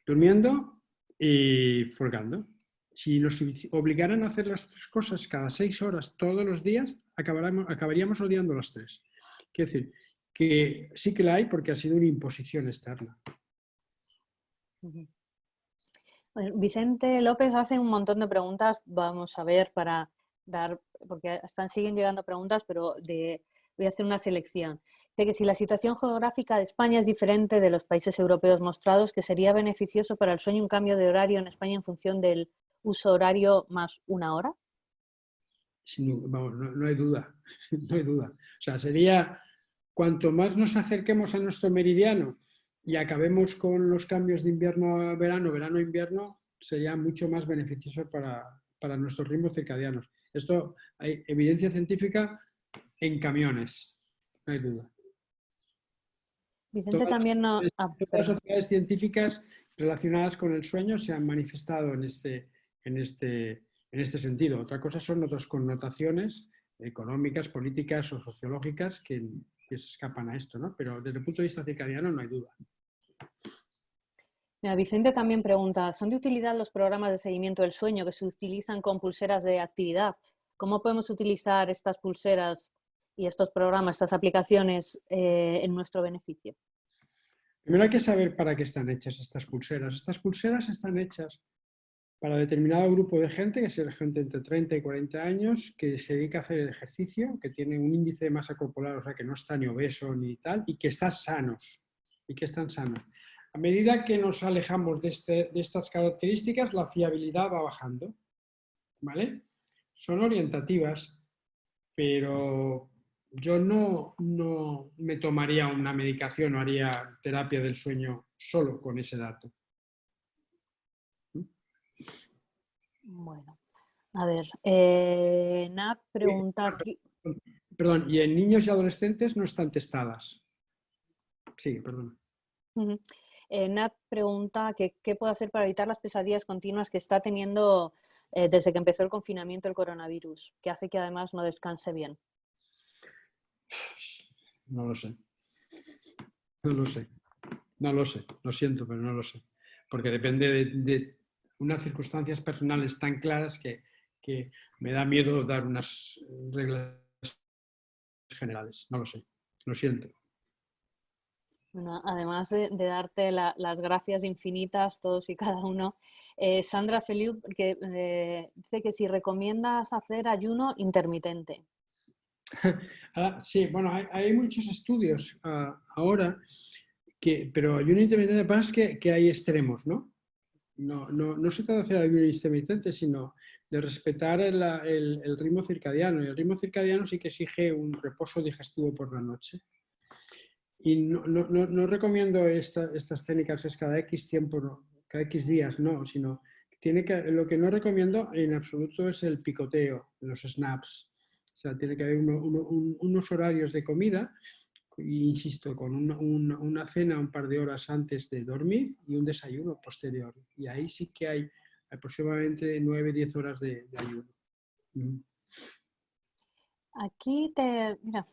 durmiendo y folgando. Si nos obligaran a hacer las tres cosas cada 6 horas todos los días, acabaríamos odiando las tres. Quiero decir, que sí que la hay, porque ha sido una imposición externa. Bueno, Vicente López hace un montón de preguntas, vamos a ver para dar, porque siguen llegando preguntas, pero voy a hacer una selección. De que si la situación geográfica de España es diferente de los países europeos mostrados, que sería beneficioso para el sueño un cambio de horario en España en función del uso horario más una hora. Vamos, no hay duda, no hay duda. O sea, sería, cuanto más nos acerquemos a nuestro meridiano y acabemos con los cambios de invierno a verano, verano a invierno, sería mucho más beneficioso para nuestros ritmos circadianos. Esto hay evidencia científica en camiones, no hay duda. Vicente también no... Todas las sociedades científicas relacionadas con el sueño se han manifestado en este sentido. Otra cosa son otras connotaciones económicas, políticas o sociológicas que se escapan a esto, ¿no? Pero desde el punto de vista circadiano no hay duda. Mira, Vicente también pregunta, ¿son de utilidad los programas de seguimiento del sueño que se utilizan con pulseras de actividad? ¿Cómo podemos utilizar estas pulseras y estos programas, estas aplicaciones en nuestro beneficio? Primero hay que saber para qué están hechas estas pulseras. Estas pulseras están hechas para determinado grupo de gente, que es gente entre 30 y 40 años, que se dedica a hacer el ejercicio, que tiene un índice de masa corporal, o sea, que no está ni obeso ni tal, y que están sanos. A medida que nos alejamos de estas características, la fiabilidad va bajando, ¿vale? Son orientativas, pero yo no me tomaría una medicación o haría terapia del sueño solo con ese dato. Bueno, A ver, Nat pregunta aquí. Perdón, y en niños y adolescentes no están testadas. Sí, perdón. Nat pregunta que qué puedo hacer para evitar las pesadillas continuas que está teniendo desde que empezó el confinamiento del coronavirus, que hace que además no descanse bien. No lo sé. No lo sé. No lo sé. Lo siento, pero no lo sé. Porque depende de unas circunstancias personales tan claras que me da miedo dar unas reglas generales. No lo sé. Lo siento. Bueno, además de darte las gracias infinitas, todos y cada uno, Sandra Feliu que, dice que si recomiendas hacer ayuno intermitente. Sí, bueno, hay muchos estudios ahora, pero ayuno intermitente pasa que hay extremos, ¿no? No se trata de hacer ayuno intermitente, sino de respetar el ritmo circadiano. Y el ritmo circadiano sí que exige un reposo digestivo por la noche. Y no recomiendo estas técnicas, es cada X tiempo, no, cada X días, no, sino lo que no recomiendo en absoluto es el picoteo, los snaps. O sea, tiene que haber unos horarios de comida, y insisto, con una cena un par de horas antes de dormir y un desayuno posterior. Y ahí sí que hay aproximadamente 9-10 horas de ayuno. Aquí mira,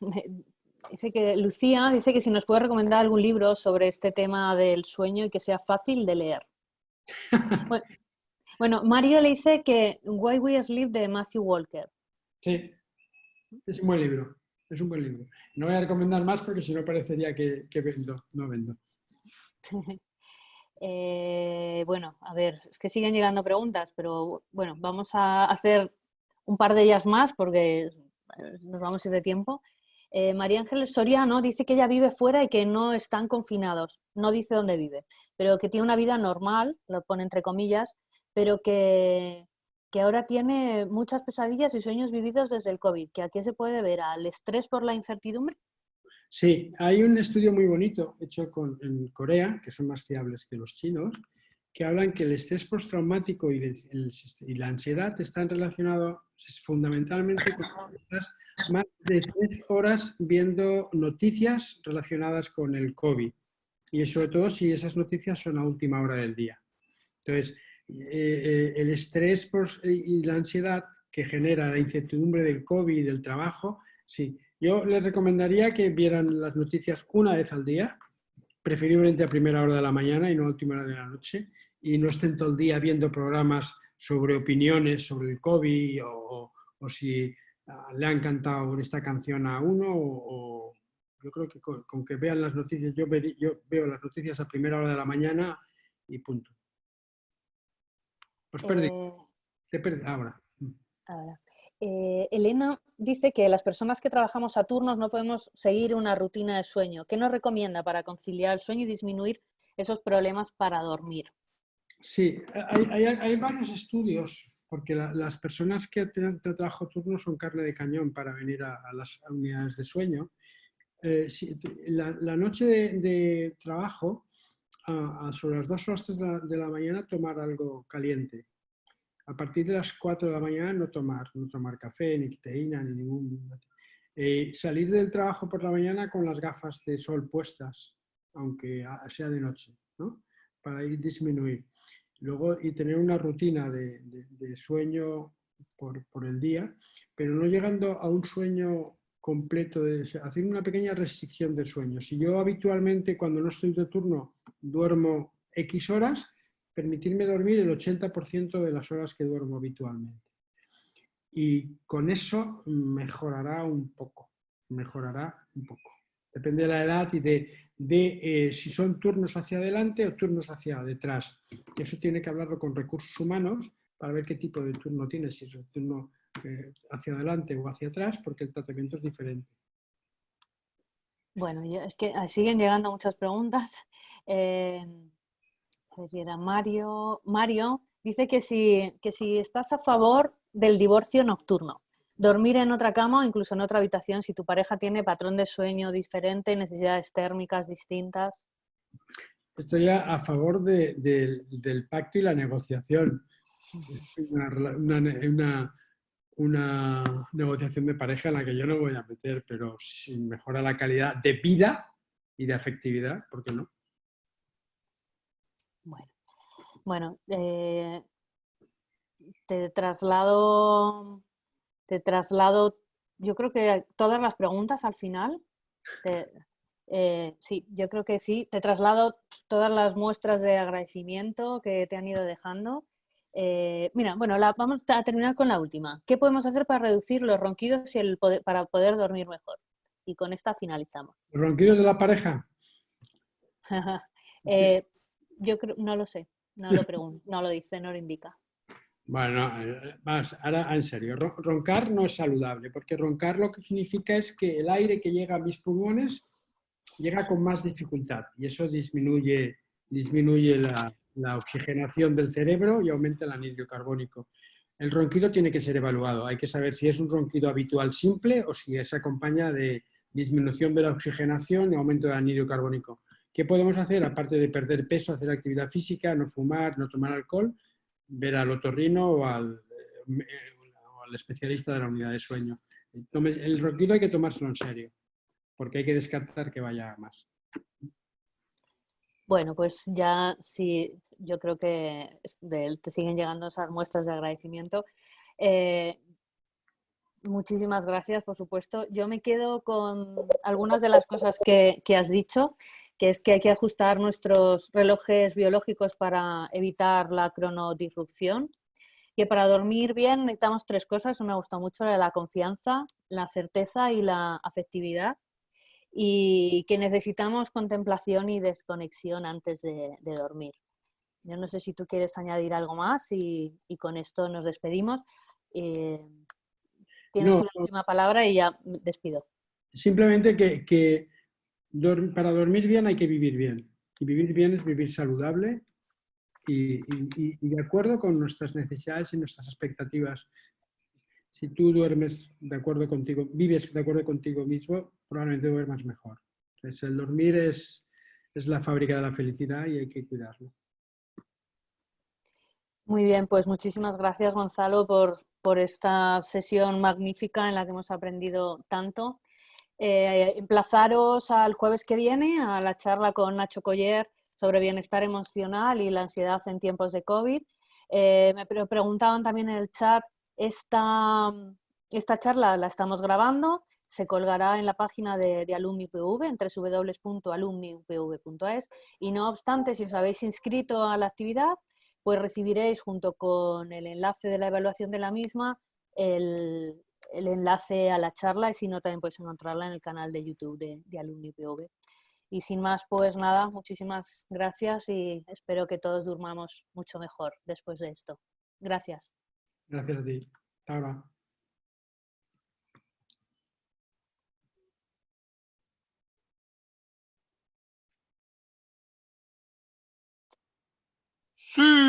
dice que Lucía dice que si nos puede recomendar algún libro sobre este tema del sueño y que sea fácil de leer. Bueno, Mario le dice que Why We Sleep de Matthew Walker. Sí, es un buen libro. Es un buen libro. No voy a recomendar más porque si no parecería que vendo. No vendo. Bueno, a ver, es que siguen llegando preguntas, pero bueno, vamos a hacer un par de ellas más porque nos vamos a ir de tiempo. María Ángeles Soriano dice que ella vive fuera y que no están confinados. No dice dónde vive, pero que tiene una vida normal, lo pone entre comillas, pero que ahora tiene muchas pesadillas y sueños vividos desde el COVID. ¿Que a qué se puede ver? ¿Al estrés por la incertidumbre? Sí, hay un estudio muy bonito hecho en Corea, que son más fiables que los chinos, que hablan que el estrés postraumático y la ansiedad están relacionados fundamentalmente con estas más de 3 horas viendo noticias relacionadas con el COVID. Y sobre todo si esas noticias son a última hora del día. Entonces, el estrés y la ansiedad que genera la incertidumbre del COVID y del trabajo, sí. Yo les recomendaría que vieran las noticias una vez al día, preferiblemente a primera hora de la mañana y no a última hora de la noche, y no estén todo el día viendo programas sobre opiniones sobre el COVID o si le ha encantado esta canción a uno yo creo que con que vean las noticias, yo veo las noticias a primera hora de la mañana y punto. Pues perdí. Te perdí ahora. Ahora. Elena dice que las personas que trabajamos a turnos no podemos seguir una rutina de sueño. ¿Qué nos recomienda para conciliar el sueño y disminuir esos problemas para dormir? Sí, hay varios estudios, porque las personas que tienen trabajo turno son carne de cañón para venir a las unidades de sueño. La noche de trabajo, sobre las 2 o las 3 de la mañana, tomar algo caliente. A partir de las 4 de la mañana no tomar café, ni teína, ni ningún... salir del trabajo por la mañana con las gafas de sol puestas, aunque sea de noche, ¿no? Para ir disminuir. Luego, y tener una rutina de sueño por el día, pero no llegando a un sueño completo, hacer una pequeña restricción del sueño. Si yo habitualmente cuando no estoy de turno duermo X horas, permitirme dormir el 80% de las horas que duermo habitualmente. Y con eso mejorará un poco. Depende de la edad y de si son turnos hacia adelante o turnos hacia detrás. Y eso tiene que hablarlo con recursos humanos para ver qué tipo de turno tiene, si es un turno hacia adelante o hacia atrás, porque el tratamiento es diferente. Bueno, es que siguen llegando muchas preguntas. Mario dice que si estás a favor del divorcio nocturno, dormir en otra cama o incluso en otra habitación si tu pareja tiene patrón de sueño diferente, necesidades térmicas distintas. Estoy a favor del pacto y la negociación. Es una negociación de pareja en la que yo no voy a meter, pero si mejora la calidad de vida y de afectividad, ¿por qué no? Bueno, te traslado, yo creo que todas las preguntas al final. Sí, yo creo que sí. Te traslado todas las muestras de agradecimiento que te han ido dejando. Mira, bueno, vamos a terminar con la última. ¿Qué podemos hacer para reducir los ronquidos y para poder dormir mejor? Y con esta finalizamos. ¿Los ronquidos de la pareja? Yo creo, no lo sé, no lo pregunto, no lo dice, no lo indica. Bueno, ahora en serio, roncar no es saludable, porque roncar lo que significa es que el aire que llega a mis pulmones llega con más dificultad y eso disminuye la oxigenación del cerebro y aumenta el anhídrido carbónico. El ronquido tiene que ser evaluado. Hay que saber si es un ronquido habitual simple o si se acompaña de disminución de la oxigenación y aumento del anhídrido carbónico. ¿Qué podemos hacer? Aparte de perder peso, hacer actividad física, no fumar, no tomar alcohol, ver al otorrino o al especialista de la unidad de sueño. El ronquido hay que tomárselo en serio, porque hay que descartar que vaya más. Bueno, pues ya sí, yo creo que te siguen llegando esas muestras de agradecimiento. Muchísimas gracias, por supuesto. Yo me quedo con algunas de las cosas que has dicho, que es que hay que ajustar nuestros relojes biológicos para evitar la cronodisrupción, que para dormir bien necesitamos tres cosas. Me ha gustado mucho la confianza, la certeza y la afectividad, y que necesitamos contemplación y desconexión antes de dormir. Yo no sé si tú quieres añadir algo más y con esto nos despedimos. Tienes No, tú la última palabra y ya despido. simplemente que para dormir bien hay que vivir bien. Y vivir bien es vivir saludable y de acuerdo con nuestras necesidades y nuestras expectativas. Si tú duermes de acuerdo contigo, vives de acuerdo contigo mismo, probablemente duermas mejor. Entonces, el dormir es la fábrica de la felicidad y hay que cuidarlo. Muy bien, pues muchísimas gracias, Gonzalo, por esta sesión magnífica en la que hemos aprendido tanto. Emplazaros al jueves que viene a la charla con Nacho Coller sobre bienestar emocional y la ansiedad en tiempos de COVID. Me preguntaban también en el chat, esta charla la estamos grabando, se colgará en la página de Alumni UPV, en www.alumniupv.es, y no obstante, si os habéis inscrito a la actividad, pues recibiréis junto con el enlace de la evaluación de la misma el enlace a la charla, y si no también podéis encontrarla en el canal de YouTube de Alumni UPV. Y sin más, pues nada, muchísimas gracias y espero que todos durmamos mucho mejor después de esto. Gracias. Gracias a ti. Hasta ahora. Sí.